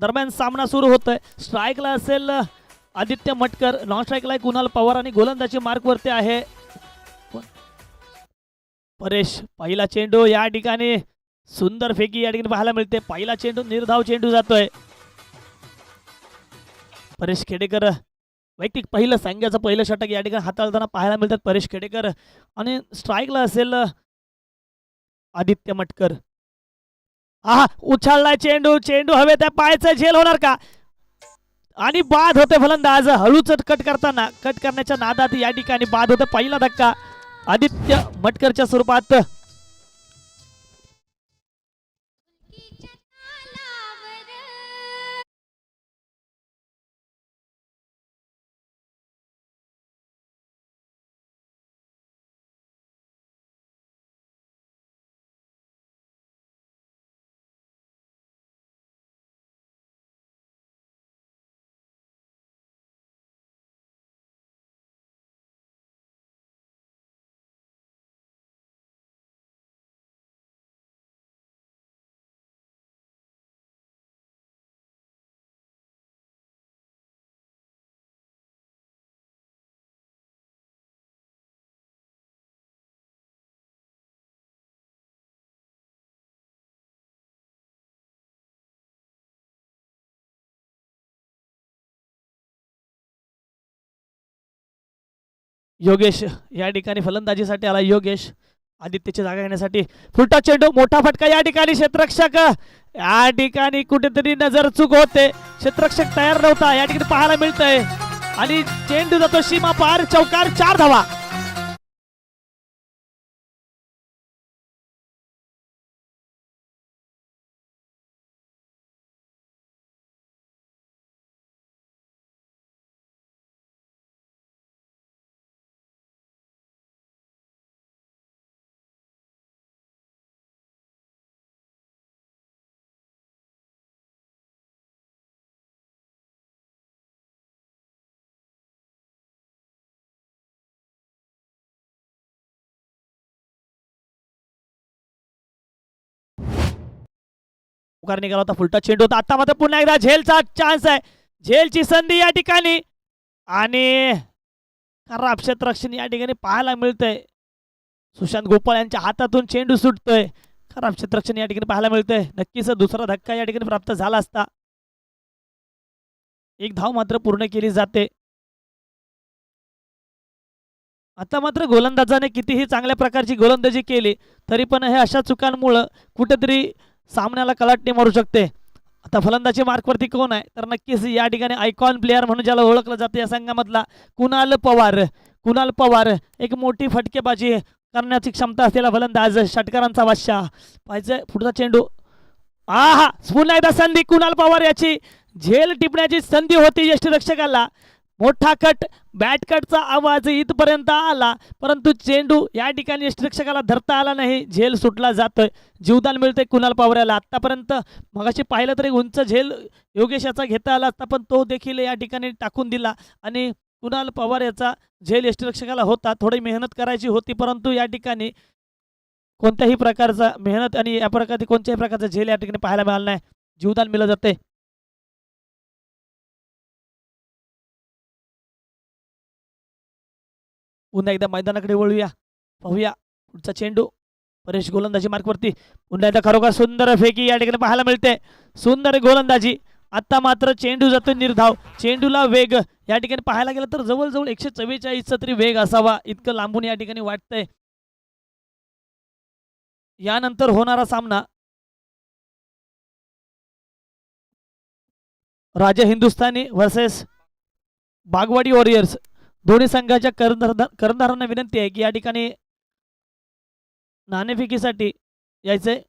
दरम्यान सामना सुरू होतोय. स्ट्राईकला असेल आदित्य मटकर, नॉन स्ट्राईकला कुणाल पवार आणि गोलंदाजी मार्कवरती आहे परेश. पहिला चेंडू या ठिकाणी सुंदर फेकी या ठिकाणी पाहायला मिळते. पहिला चेंडू निर्धाव चेंडू जातोय. परेश खेडेकर वैयक्तिक पहिलं संघाचं पहिलं षटक या ठिकाणी हाताळताना पाहायला मिळतात परेश खेडेकर. आणि स्ट्राईकला असेल आदित्य मटकर. हा उछाळलाय चेंडू, चेंडू हवे त्या पायाचं झेल होणार का? आणि बाद होते फलंदाज. हळूच कट करताना, कट करण्याच्या नादात या ठिकाणी बाद होते. पहिला धक्का आदित्य मटकरच्या स्वरूपात. योगेश या ठिकाणी फलंदाजीसाठी आला. योगेश आदित्यची जागा घेण्यासाठी. फुलटा चेंडू, मोठा फटका या ठिकाणी. क्षेत्ररक्षक या ठिकाणी कुठेतरी नजर चूक होते. क्षेत्ररक्षक तयार नव्हता या ठिकाणी पाहायला मिळतंय. आणि चेंडू जातो सीमा पार. चौकार, 4 धावा. पुकार निघाला होता. फुलटा चेंडू होता. आता मात्र पुन्हा एकदा झेलचा चान्स आहे. झेलची संधी या ठिकाणी. आणि खराब क्षेत्ररक्षण या ठिकाणी पाहायला मिळतंय. सुशांत गोपाळ यांच्या हातातून चेंडू सुटतोय. खराब क्षेत्ररक्षण या ठिकाणी पाहायला मिळतंय. नक्कीच दुसरा धक्का या ठिकाणी प्राप्त झाला असता. एक धाव मात्र पूर्ण केली जाते. आता मात्र गोलंदाजाने कितीही चांगल्या प्रकारची गोलंदाजी केली तरी पण हे अशा चुकांमुळे कुठेतरी सामन्याला कलाटणी मारू शकते. आता फलंदाजी मार्कवरती कोण आहे तर नक्कीच या ठिकाणी आयकॉन प्लेअर म्हणून ज्याला ओळखलं जातं या संघामधला कुणाल पवार. कुणाल पवार एक मोठी फटकेबाजी करण्याची क्षमता असलेला फलंदाज, षटकारांचा बादशाह. पाहिजे पुढचा चेंडू. हा पुन्हा एकदा संधी. कुणाल पवार याची झेल टिपण्याची संधी होती यष्टीरक्षकाला. मोठा कट, बॅट कटचा आवाज इथपर्यंत आला परंतु चेंडू या ठिकाणी यष्टीरक्षकाला धरता आला नाही. झेल सुटला जातोय. जीवदान मिळतंय कुणाल पवार याला. आतापर्यंत मगाशी पाहिलं तरी उंच झेल योगेश याचा घेता आला असता पण तो देखील या ठिकाणी टाकून दिला. आणि कुणाल पवार याचा झेल यष्टीरक्षकाला होता. थोडी मेहनत करायची होती परंतु या ठिकाणी कोणत्याही प्रकारचा मेहनत आणि या प्रकारचे कोणत्याही प्रकारचा झेल या ठिकाणी पाहायला मिळाला नाही. जीवदान मिळत जाते. पुन्हा एकदा मैदानाकडे वळूया. पाहूया पुढचा चेंडू. परेश गोलंदाजी मार्कवरती पुन्हा एकदा खरोखर सुंदर फेकी या ठिकाणी पाहायला मिळते. सुंदर गोलंदाजी. आता मात्र चेंडू जातो निर्धाव. चेंडूला वेग या ठिकाणी पाहायला गेलं तर जवळजवळ 144चा तरी वेग असावा इतकं लांबून या ठिकाणी वाटतंय. यानंतर होणारा सामना राजा हिंदुस्थानी वर्सेस बागवाडी वॉरियर्स. दोन्ही संघाच्या कर्णधारांना विनंती आहे की या ठिकाणी नाणेफेकीसाठी यायचंय.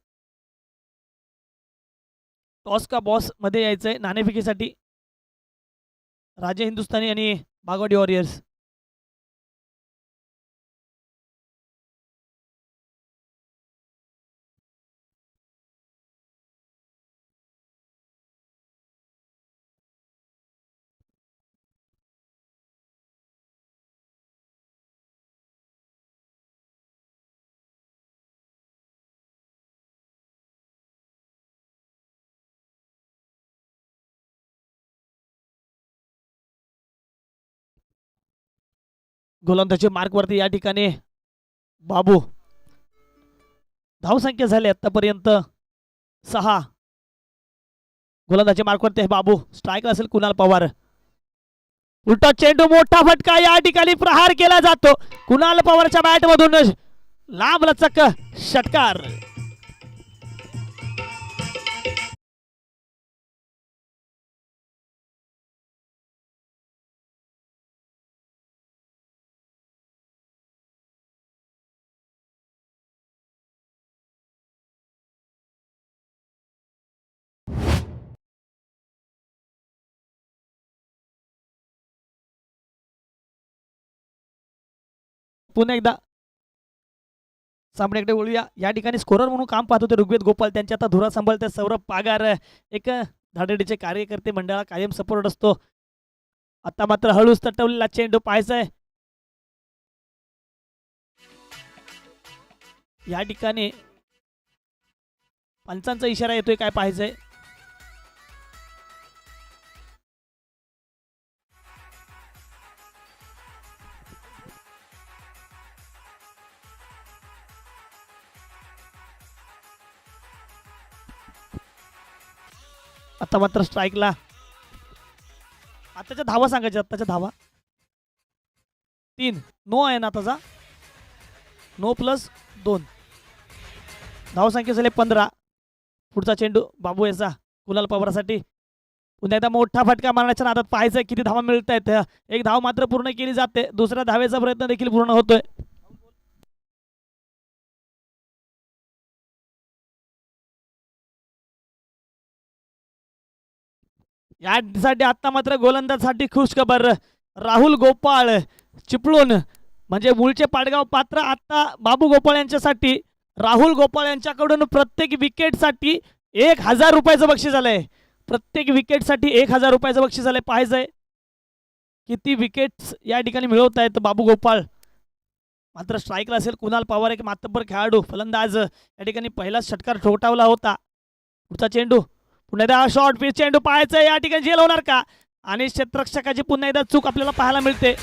टॉस का बॉस मध्ये यायचंय नाणेफेकीसाठी राजा हिंदुस्थानी आणि बागवाडी वॉरियर्स. गोलंदाजी मार्कवरती या ठिकाणी बाबू. धावसंख्या झाली आतापर्यंत 6. गोलंदाजी मार्कवरती आहे बाबू. स्ट्राईक असेल कुणाल पवार. उलटा चेंडू मोठा फटका या ठिकाणी प्रहार केला जातो. कुणाल पवारच्या बॅट मधून लांब लचक षटकार. पुन्हा एकदा सामन्याकडे वळूया. या ठिकाणी स्कोरर म्हणून काम पाहत होते ऋग्वेद गोपाल. त्यांच्या आता धुरा सांभाळते सौरभ पागार. एक धाडडीचे कार्यकर्ते मंडळाला कायम सपोर्ट असतो. आता मात्र हळूच तटवलेला चेंडू पाहायचाय. या ठिकाणी पंचांचा इशारा येतोय काय पाहायचंय. आता मात्र स्ट्राईकला. आताच्या धावा सांगायच्या. आताच्या धावा 3. नो आहे ना आताचा. No plus 2. धावसंख्या झाले 15. पुढचा चेंडू बाबू याचा कुणाल पवारासाठी. पुन्हा एकदा मोठा फटका मारण्याच्या नादात पाहायचं किती धावा मिळत आहेत. एक धाव मात्र पूर्ण केली जाते. दुसऱ्या धावेचा प्रयत्न देखील पूर्ण होतोय. यासाठी आता मात्र गोलंदाजसाठी खुश खबर. राहुल गोपाळ चिपळूण म्हणजे मूळचे पाडगाव पात्र. आता बाबू गोपाळ यांच्यासाठी राहुल गोपाळ यांच्याकडून प्रत्येक विकेटसाठी 1000 रुपयाचं बक्षीस झालंय. प्रत्येक विकेटसाठी 1000 रुपयाचं बक्षीस झालंय. पाहायचंय किती विकेट्स या ठिकाणी मिळवत आहेत बाबू गोपाळ. मात्र स्ट्राईकला असेल कुणाल पवार. एक मातब्बर खेळाडू फलंदाज. या ठिकाणी पहिलाच षटकार ठोठावला होता. पुढचा चेंडू पुन्हा एकदा शॉर्ट पिच चेंडू पाहायचा. या ठिकाणी झेल होणार का. आणि क्षेत्ररक्षकाची पुन्हा एकदा चूक आपल्याला पाहायला मिळते.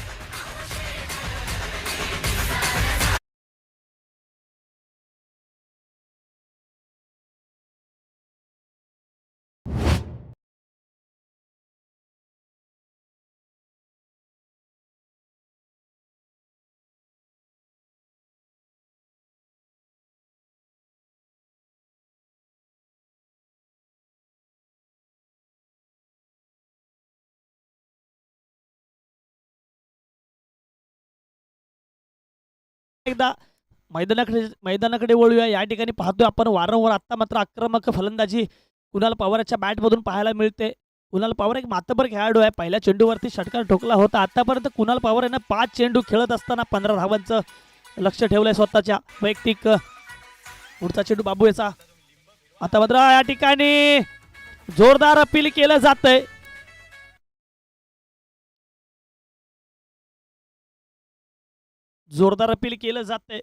एकदा मैदानाकडे वळूया. या ठिकाणी पाहतोय आपण वारंवार आता मात्र आक्रमक फलंदाजी कुणाल पवारच्या बॅटमधून पाहायला मिळते. कुणाल पवार एक मातब्बर खेळाडू आहे. पहिल्या चेंडूवरती षटकार ठोकला होता. आतापर्यंत कुणाल पवार यानं 5 चेंडू खेळत असताना 15 धावांचं लक्ष ठेवलंय स्वतःच्या वैयक्तिक. पुढचा चेंडू बाबू याचा. आता मात्र या ठिकाणी जोरदार अपील केलं जातंय. जोरदार अपील केलं जातंय.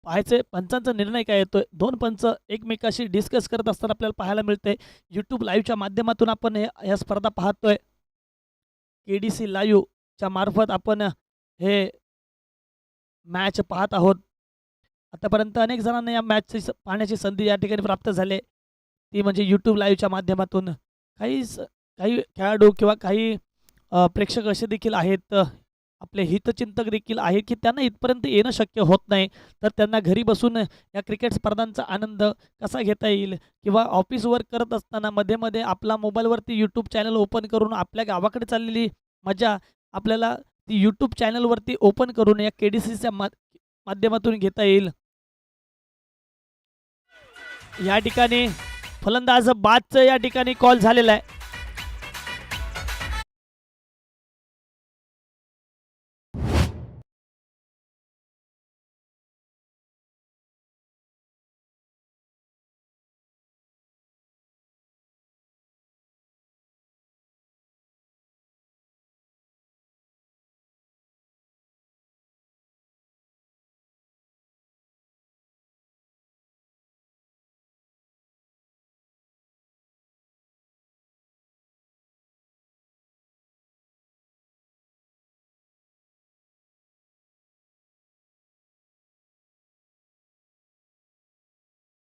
पाहायचे पंचांचा निर्णय काय येतोय. 2 पंच एकमेकाशी डिस्कस करत असताना आपल्याला पाहायला मिळते. यूट्यूब लाईव्हच्या माध्यमातून आपण या स्पर्धा पाहतोय. KDC लाईव्हच्या मार्फत आपण हे मॅच पाहत आहोत. आतापर्यंत अनेक जणांना या मॅचची पाहण्याची संधी या ठिकाणी प्राप्त झाली. ती म्हणजे यूट्यूब लाईव्हच्या माध्यमातून. काही खेळाडू किंवा काही प्रेक्षक असे देखील आहेत, आपले हितचिंतक देखील आहेत, की त्यांना इथपर्यंत येणं शक्य होत नाही. तर त्यांना घरी बसून या क्रिकेट स्पर्धांचा आनंद कसा घेता येईल किंवा ऑफिस वर्क करत असताना मध्ये-मध्ये आपला मोबाईलवरती यूट्यूब चॅनल ओपन करून आपल्या गावाकडे चाललेली मजा आपल्याला ती यूट्यूब चॅनलवरती ओपन करून या के-डी-सीच्या माध्यमातून घेता येईल. या ठिकाणी फलंदाज बादचं या ठिकाणी कॉल झालेला आहे.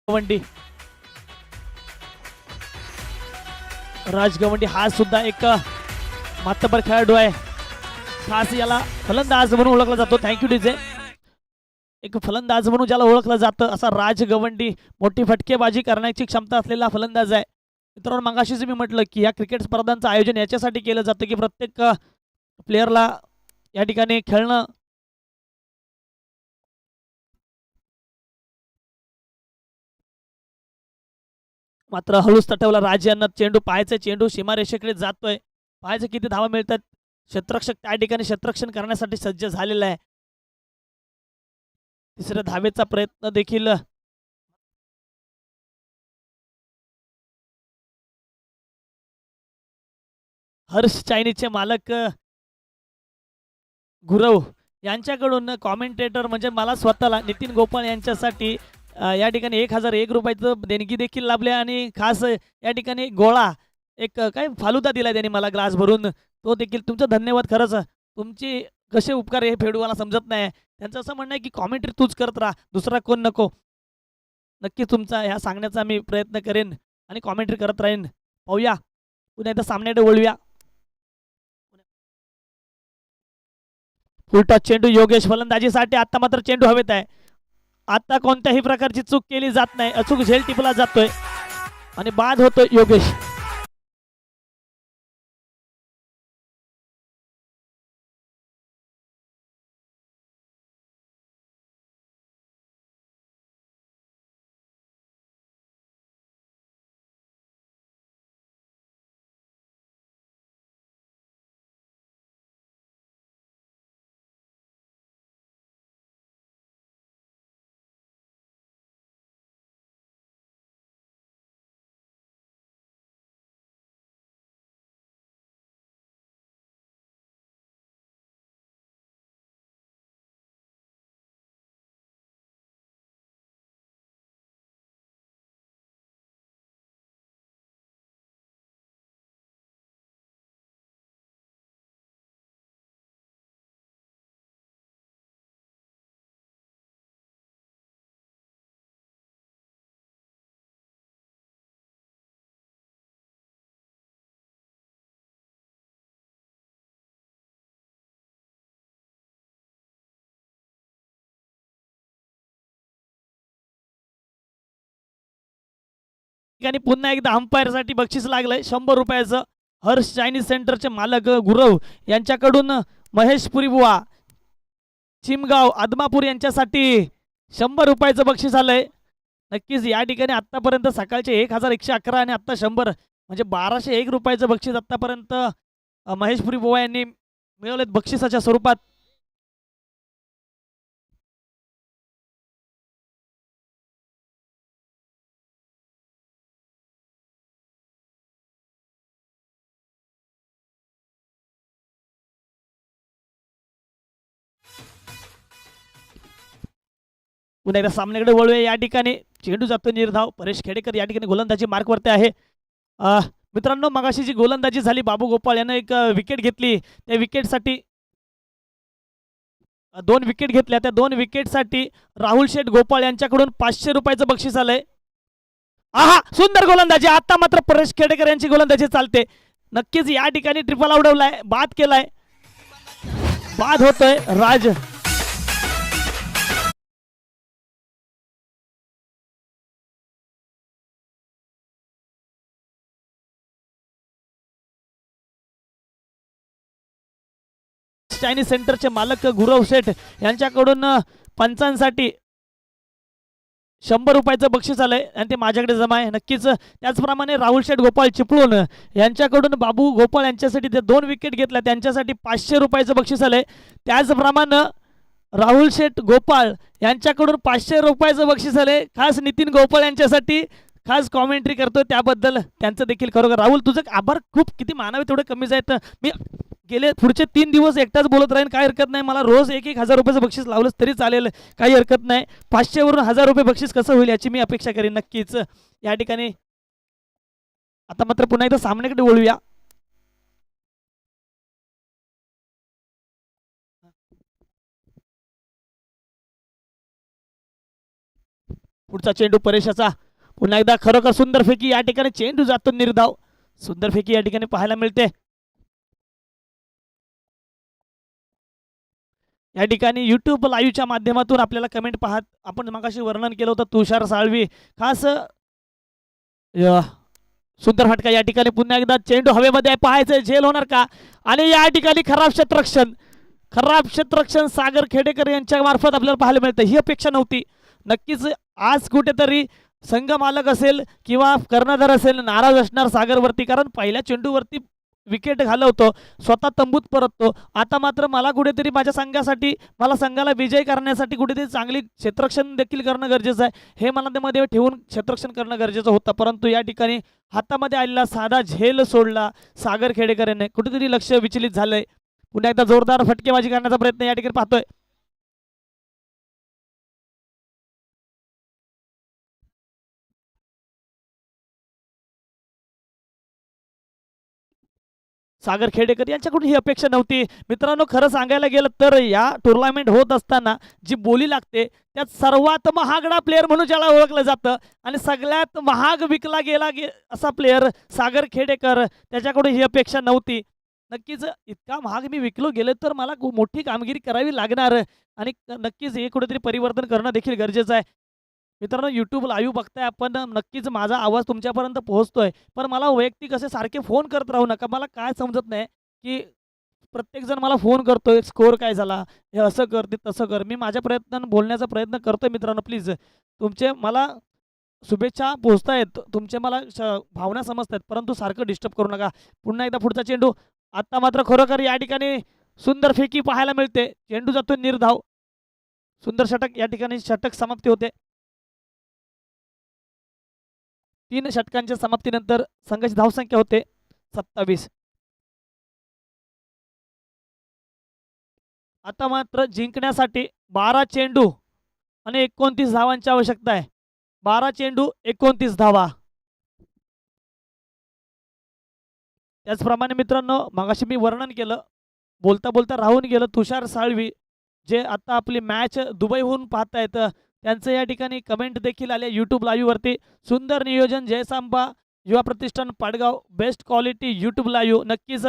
गवंडी राजगवंडी हा सुद्धा एक मातबर खेळाडू आहे. खास याला फलंदाज म्हणून ओळखला जातो. Thank you DJ. एक फलंदाज म्हणून ज्याला ओळखलं जातं असा राजगवंडी मोठी फटकेबाजी करण्याची क्षमता असलेला फलंदाज आहे. मित्रांनो, मगाशीच मी म्हटलं की या क्रिकेट स्पर्धांचं आयोजन याच्यासाठी केलं जातं की प्रत्येक प्लेयरला या ठिकाणी खेळणं मात्र हळूच तटवला राज चेंडू पाहायचा. चेंडू सीमारेषेकडे जातोय. पाहायचं किती धावा मिळतात. क्षेत्ररक्षक त्या ठिकाणी क्षेत्ररक्षण करण्यासाठी सज्ज झालेला आहे. तिसऱ्या धावेचा प्रयत्न देखील हर्ष चायनीजचे मालक गुरव यांच्याकडून कॉमेंटेटर म्हणजे मला स्वतःला नितीन गोपाळ यांच्यासाठी या ठिकाणी 1001 रुपयाचं देणगी देखील लाभले आणि खास या ठिकाणी गोळा एक काय फालुदा दिला त्यांनी मला ग्लास भरून. तो देखील तुमचं धन्यवाद. खरंच तुमची कसे उपकार हे फेडू मला समजत नाही. त्यांचं असं म्हणणं आहे की कॉमेंट्री तूच करत राहा, दुसरा कोण नको. नक्की तुमचा ह्या सांगण्याचा मी प्रयत्न करेन आणि कॉमेंट्री करत राहीन. पाहूया पुन्हा एकदा सामन्याकडे वळूया. फुलटॉस चेंडू योगेश फलंदाजीसाठी. आता मात्र चेंडू हवेत आहे. आता कोणत्याही प्रकारची चूक केली जात नाही. अचूक झेल टिपला जातोय आणि बाद होतोय योगेश. ठिकाणी पुन्हा एकदा अंपायरसाठी बक्षीस लागलंय 100 रुपयाचं. हर्ष चायनीज सेंटरचे मालक गुरव यांच्याकडून महेशपुरी बुवा चिमगाव आदमापूर यांच्यासाठी 100 रुपयाचं बक्षीस आलंय. नक्कीच या ठिकाणी आत्तापर्यंत सकाळचे 1111 आणि आत्ता 100 म्हणजे 1201 रुपयाचं बक्षीस आत्तापर्यंत महेशपुरी बुवा यांनी मिळवलेत बक्षिसाच्या स्वरूपात. पुन्हा एकदा सामन्याकडे वळूया. या ठिकाणी चेंडू जातो निर्धाव. परेश खेडेकर या ठिकाणी गोलंदाजी मार्कवरती आहे. मित्रांनो, मगाशी जी गोलंदाजी झाली बाबू गोपाळ यानं एक विकेट घेतली. त्या विकेटसाठी 2 विकेट घेतल्या. त्या 2 विकेटसाठी राहुल शेठ गोपाळ यांच्याकडून 500 रुपयाचं बक्षीस आलंय. आहा, सुंदर गोलंदाजी. आता मात्र परेश खेडेकर यांची गोलंदाजी चालते. नक्कीच या ठिकाणी ट्रिपल उडवलाय, बाद केलाय, बाद होतोय राज. चायनीज सेंटरचे मालक गुरव शेठ यांच्याकडून पंचांसाठी 100 रुपयाचं बक्षीस आलंय आणि ते माझ्याकडे जमा आहे. नक्कीच त्याचप्रमाणे राहुल शेठ गोपाळ चिपळूण यांच्याकडून बाबू गोपाळ यांच्यासाठी ते 2 विकेट घेतल्या, त्यांच्यासाठी 500 रुपयाचं बक्षीस आलंय. त्याचप्रमाणे राहुल शेठ गोपाळ यांच्याकडून 500 रुपयाचं बक्षीस आलंय. खास नितीन गोपाळ यांच्यासाठी खास कॉमेंट्री करतोय, त्याबद्दल त्यांचं देखील खरोखर राहुल तुझं आभार. खूप किती मानावे तेवढे कमीच आहेत. मी गेले पुढचे 3 दिवस एकटाच बोलत राहीन, काही हरकत नाही. मला रोज 1,000 रुपयाचं बक्षीस लावलंच तरी चालेल, काही हरकत नाही. 500 वरून 1000 रुपये बक्षीस कसं होईल याची मी अपेक्षा करेन नक्कीच या ठिकाणी. आता मात्र पुन्हा एकदा सामन्याकडे वळूया. पुढचा चेंडू परेशाचा. पुन्हा एकदा खरोखर सुंदर फेकी. या ठिकाणी चेंडू जातो निर्धाव. सुंदर फेकी या ठिकाणी पाहायला मिळते. या ठिकाणी यूट्यूब लाईव्हच्या माध्यमातून आपल्याला कमेंट पाहत आपण मगाशी वर्णन केलं होतं तुषार साळवी. खास सुंदर फटका या ठिकाणी. पुन्हा एकदा चेंडू हवेमध्ये पाहायचं झेल होणार का. आणि या ठिकाणी खराब क्षेत्ररक्षण सागर खेडेकर यांच्या मार्फत आपल्याला पाहायला मिळतं. ही अपेक्षा नव्हती. नक्कीच आज कुठेतरी संघ मालक असेल किंवा कर्णधार असेल नाराज असणार सागरवरती, कारण पहिल्या चेंडूवरती विकेट घालवतो, स्वतः तंबूत परततो. आता मात्र मला कुठेतरी माझ्या संघासाठी, मला संघाला विजय करण्यासाठी कुठेतरी चांगली क्षेत्ररक्षण देखील करणं गरजेचं आहे. हे मनामध्ये ठेवून क्षेत्ररक्षण करणं गरजेचं होतं, परंतु या ठिकाणी हातामध्ये आलेला साधा झेल सोडला सागर खेडेकर यांनी. कुठेतरी लक्ष विचलित झालंय. पुन्हा एकदा जोरदार फटकेबाजी करण्याचा प्रयत्न या ठिकाणी पाहतोय. सागर खेडेकर यांच्याकडून ही अपेक्षा नव्हती. मित्रांनो, खरं सांगायला गेलं तर या टुर्नामेंट होत असताना जी बोली लागते त्यात सर्वात महागडा प्लेअर म्हणून ज्याला ओळखलं जातं आणि सगळ्यात महाग विकला गेला असा प्लेअर सागर खेडेकर, त्याच्याकडून ही अपेक्षा नव्हती. नक्कीच इतका महाग मी विकलो गेलो तर मला मोठी कामगिरी करावी लागणार आणि नक्कीच हे कुठेतरी परिवर्तन करणं देखील गरजेचं आहे. मित्रांनो, यूट्यूब लाईव्ह बघताय आपण, नक्कीच माझा आवाज तुमच्यापर्यंत पोहोचतोय, पण मला वैयक्तिक असे सारखे फोन करत राहू नका. मला काय समजत नाही की प्रत्येकजण मला फोन करतोय, स्कोअर काय झाला, हे असं कर ते तसं कर. मी माझ्या प्रयत्नानं बोलण्याचा प्रयत्न करतोय. मित्रांनो, प्लीज तुमचे मला शुभेच्छा पोहोचतायत, तुमचे मला भावना समजतायत, परंतु सारखं डिस्टर्ब करू नका. पुन्हा एकदा पुढचा चेंडू. आता मात्र खरोखर या ठिकाणी सुंदर फेकी पाहायला मिळते. चेंडू जातो निर्धाव. सुंदर षटक. या ठिकाणी षटक समाप्ती होते. 3 षटकांच्या समाप्तीनंतर संघाची धावसंख्या होते 27. आता मात्र जिंकण्यासाठी 12 चेंडू आणि 29 धावांची आवश्यकता आहे. 12 चेंडू 29 धावा. त्याचप्रमाणे मित्रांनो, मगाशी मी वर्णन केलं, बोलता बोलता राहून गेलं, तुषार साळवी जे आता आपली मॅच दुबईहून पाहतायत, त्यांचं या ठिकाणी कमेंट देखील आले यूट्यूब लाईव्हवरती. सुंदर नियोजन Jaysamba Yuva Pratishthan Padgaon, best quality YouTube live. नक्कीच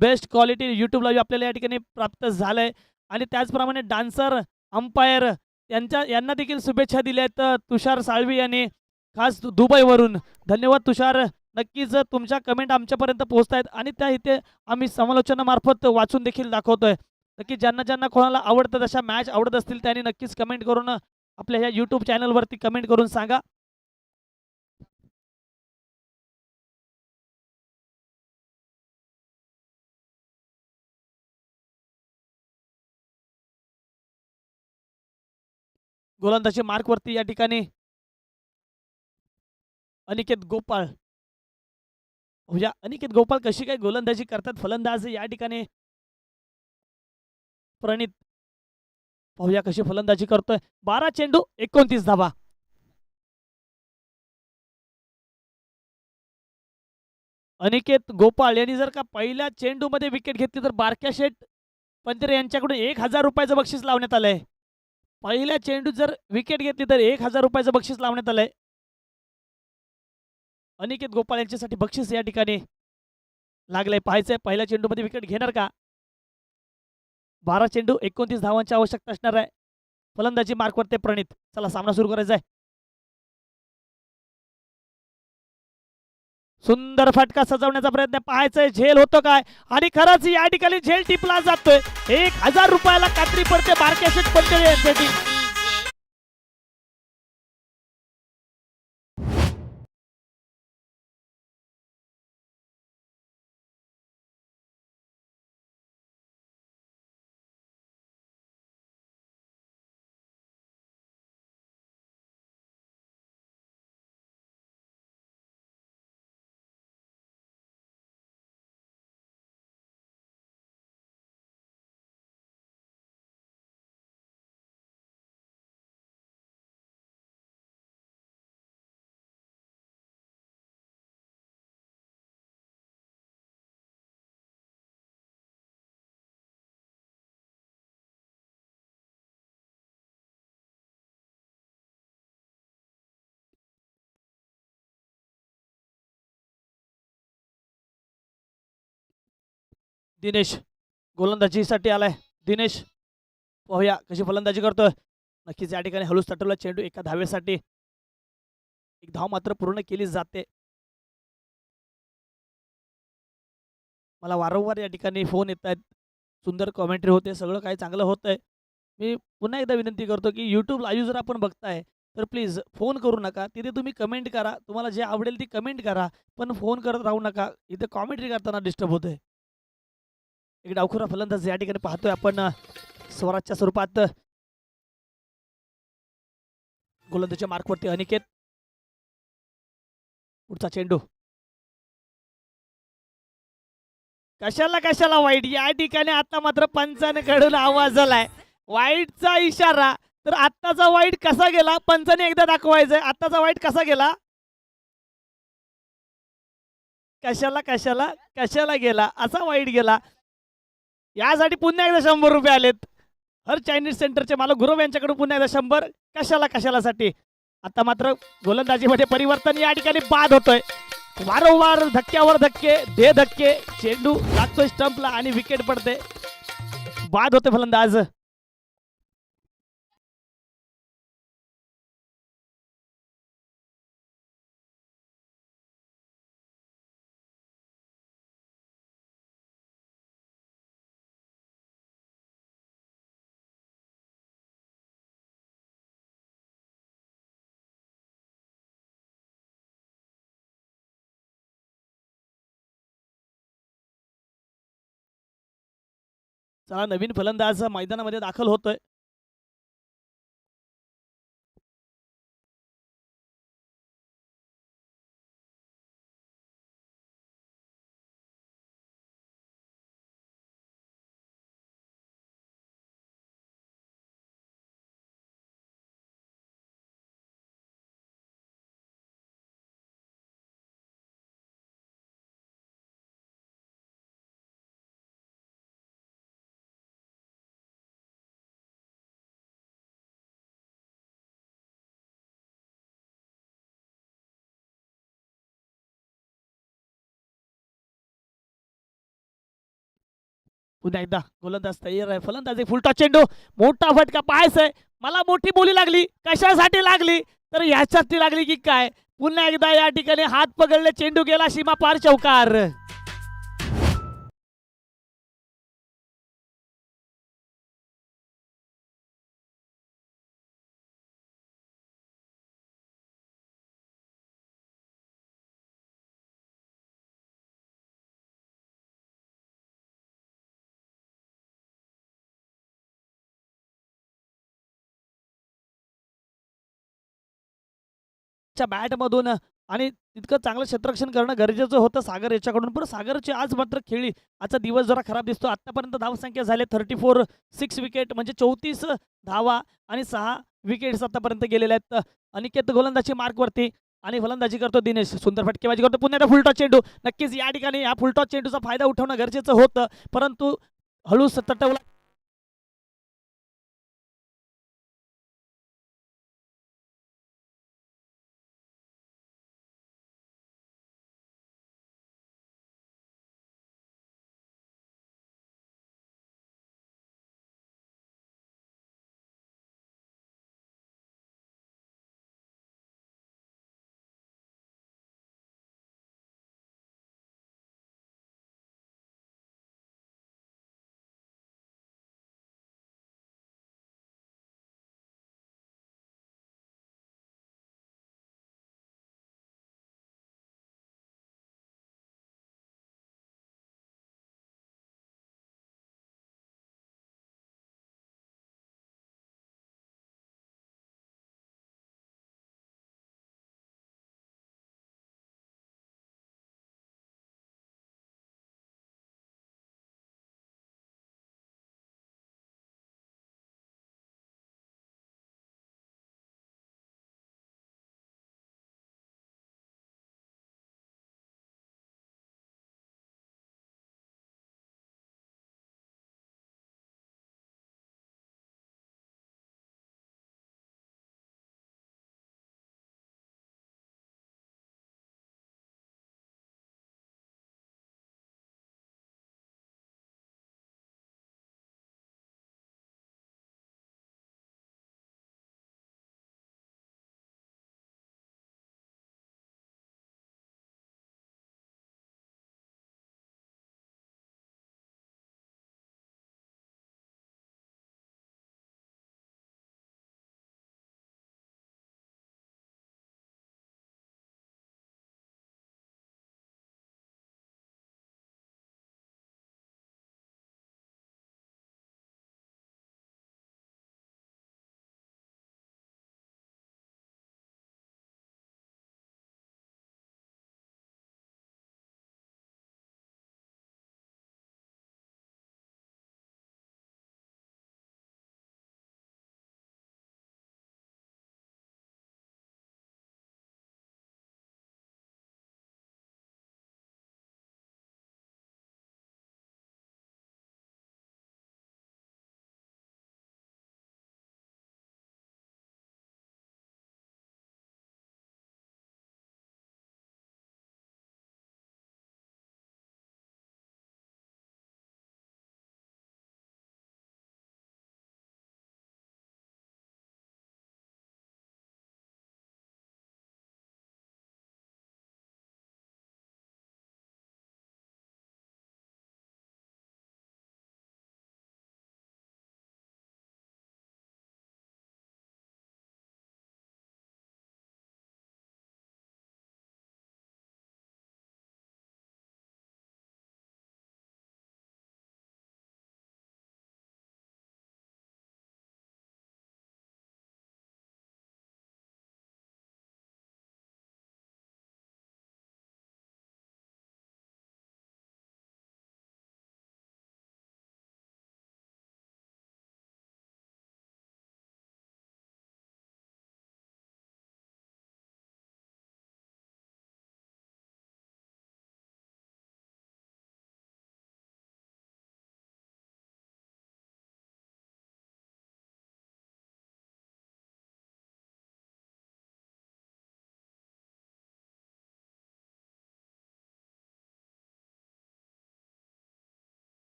बेस्ट क्वालिटी यूट्यूब लाईव्ह आपल्याला या ठिकाणी प्राप्त झालंय. आणि त्याचप्रमाणे डान्सर अंपायर यांना देखील शुभेच्छा दिल्या आहेत तुषार साळवी यांनी, खास दुबईवरून. धन्यवाद तुषार. नक्कीच तुमच्या कमेंट आमच्यापर्यंत पोहोचत आहेत आणि त्या इथे आम्ही समालोचनामार्फत वाचून देखील दाखवतोय. नक्की ज्यांना ज्यांना कोणाला आवडतं, तशा मॅच आवडत असतील त्यांनी नक्कीच कमेंट करून आपल्या ह्या यूट्यूब चॅनलवरती कमेंट करून सांगा. गोलंदाजी मार्कवरती या ठिकाणी अनिकेत गोपाळ. अनिकेत गोपाळ कशी काय गोलंदाजी करतात फलंदाज या ठिकाणी. प्रणित पाहूया कशी फलंदाजी करतोय. 12 चेंडू 29 धावा. अनिकेत गोपाळ यांनी जर का पहिल्या चेंडूमध्ये विकेट घेतली तर बारक्या शेट पण तरी यांच्याकडून 1000 रुपयाचं बक्षीस लावण्यात आलंय. पहिल्या चेंडूत जर विकेट घेतली तर 1000 रुपयाचं बक्षीस लावण्यात आलंय. अनिकेत गोपाळ यांच्यासाठी बक्षीस या ठिकाणी लागलंय. पाहायचंय पहिल्या चेंडूमध्ये विकेट घेणार का. 12 चेंडू 29 धावांची आवश्यकता असणार आहे. फलंदाजी मार्कवरती प्रणित. चला सामना सुरू करायचा आहे. सुंदर फटका सजवण्याचा प्रयत्न पाहायचंय झेल होतो काय आणि खरंच या ठिकाणी झेल टिपला जातोय. 1000 रुपयाला कात्री पडते बारकेशेट पंटे यांच्यासाठी. दिनेश गोलंदाजीसाठी आलाय. दिनेश पाहूया कशी फलंदाजी करतोय. नक्कीच या ठिकाणी हळूच तटवला चेंडू एका धावेसाठी. एक धाव मात्र पूर्ण केली जाते. मला वारंवार या ठिकाणी फोन येत आहेत. सुंदर कॉमेंट्री होते. सगळं काही चांगलं होतंय. मी पुन्हा एकदा विनंती करतो की यूट्यूब लाईव्ह जर आपण बघताय तर प्लीज फोन करू नका. तिथे तुम्ही कमेंट करा. तुम्हाला जे आवडेल ती कमेंट करा. पण फोन करत राहू नका. इथे कॉमेंट्री करताना डिस्टर्ब होतंय. एक डावखुरा फलंदाज या ठिकाणी पाहतोय आपण स्वराजच्या स्वरूपात. गोलंदाजीच्या मार्कवरती अनिकेत. पुढचा चेंडू कशाला वाईट या ठिकाणी आता मात्र पंचांकडून आवाज आलाय. वाईटचा इशारा. तर आत्ताचा वाईट कसा गेला पंचाने एकदा दाखवायचंय. आत्ताचा वाईट कसा गेला. कशाला गेला असा वाईट गेला. यासाठी पुन्हा एकदा 100 रुपये आलेत. हर चायनीज सेंटरचे मालक गुरव यांच्याकडून पुन्हा एकदा 100. कशासाठी. आता मात्र गोलंदाजीमध्ये परिवर्तन या ठिकाणी बाद होतोय. वारंवार धक्क्यावर धक्के दे धक्के. चेंडू लागतोय स्टंपला आणि विकेट पडते. बाद होते फलंदाज. चला नवीन फलंदाज मैदानामध्ये दाखल होतोय. पुन्हा एकदा गोलंदाज तयार आहे. फलंदाजी फुलटॉस चेंडू. मोठा फटका पाहायचाय. मला मोठी बोली लागली. कशासाठी लागली तर ह्याच्यासाठी लागली की काय. पुन्हा एकदा या ठिकाणी हात पकडले. चेंडू गेला सीमा पार चौकार. बॅटमधून आणि तितकं चांगलं क्षेत्ररक्षण करणं गरजेचं होतं सागर याच्याकडून. पण सागरची आज मात्र खेळी. आजचा दिवस जरा खराब दिसतो. आतापर्यंत धावसंख्या झाले 34. 6 विकेट म्हणजे 34 धावा आणि 6 विकेट्स आतापर्यंत गेलेल्या आहेत. अनिकेत गोलंदाजी मार्कवरती आणि फलंदाजी करतो दिनेश. सुंदर फटकेबाजी करतो. पुन्हा एकदा फुलटॉस चेंडू. नक्कीच या ठिकाणी या फुलटॉस चेंडूचा फायदा उठवणं गरजेचं होतं. परंतु हळूच तटवला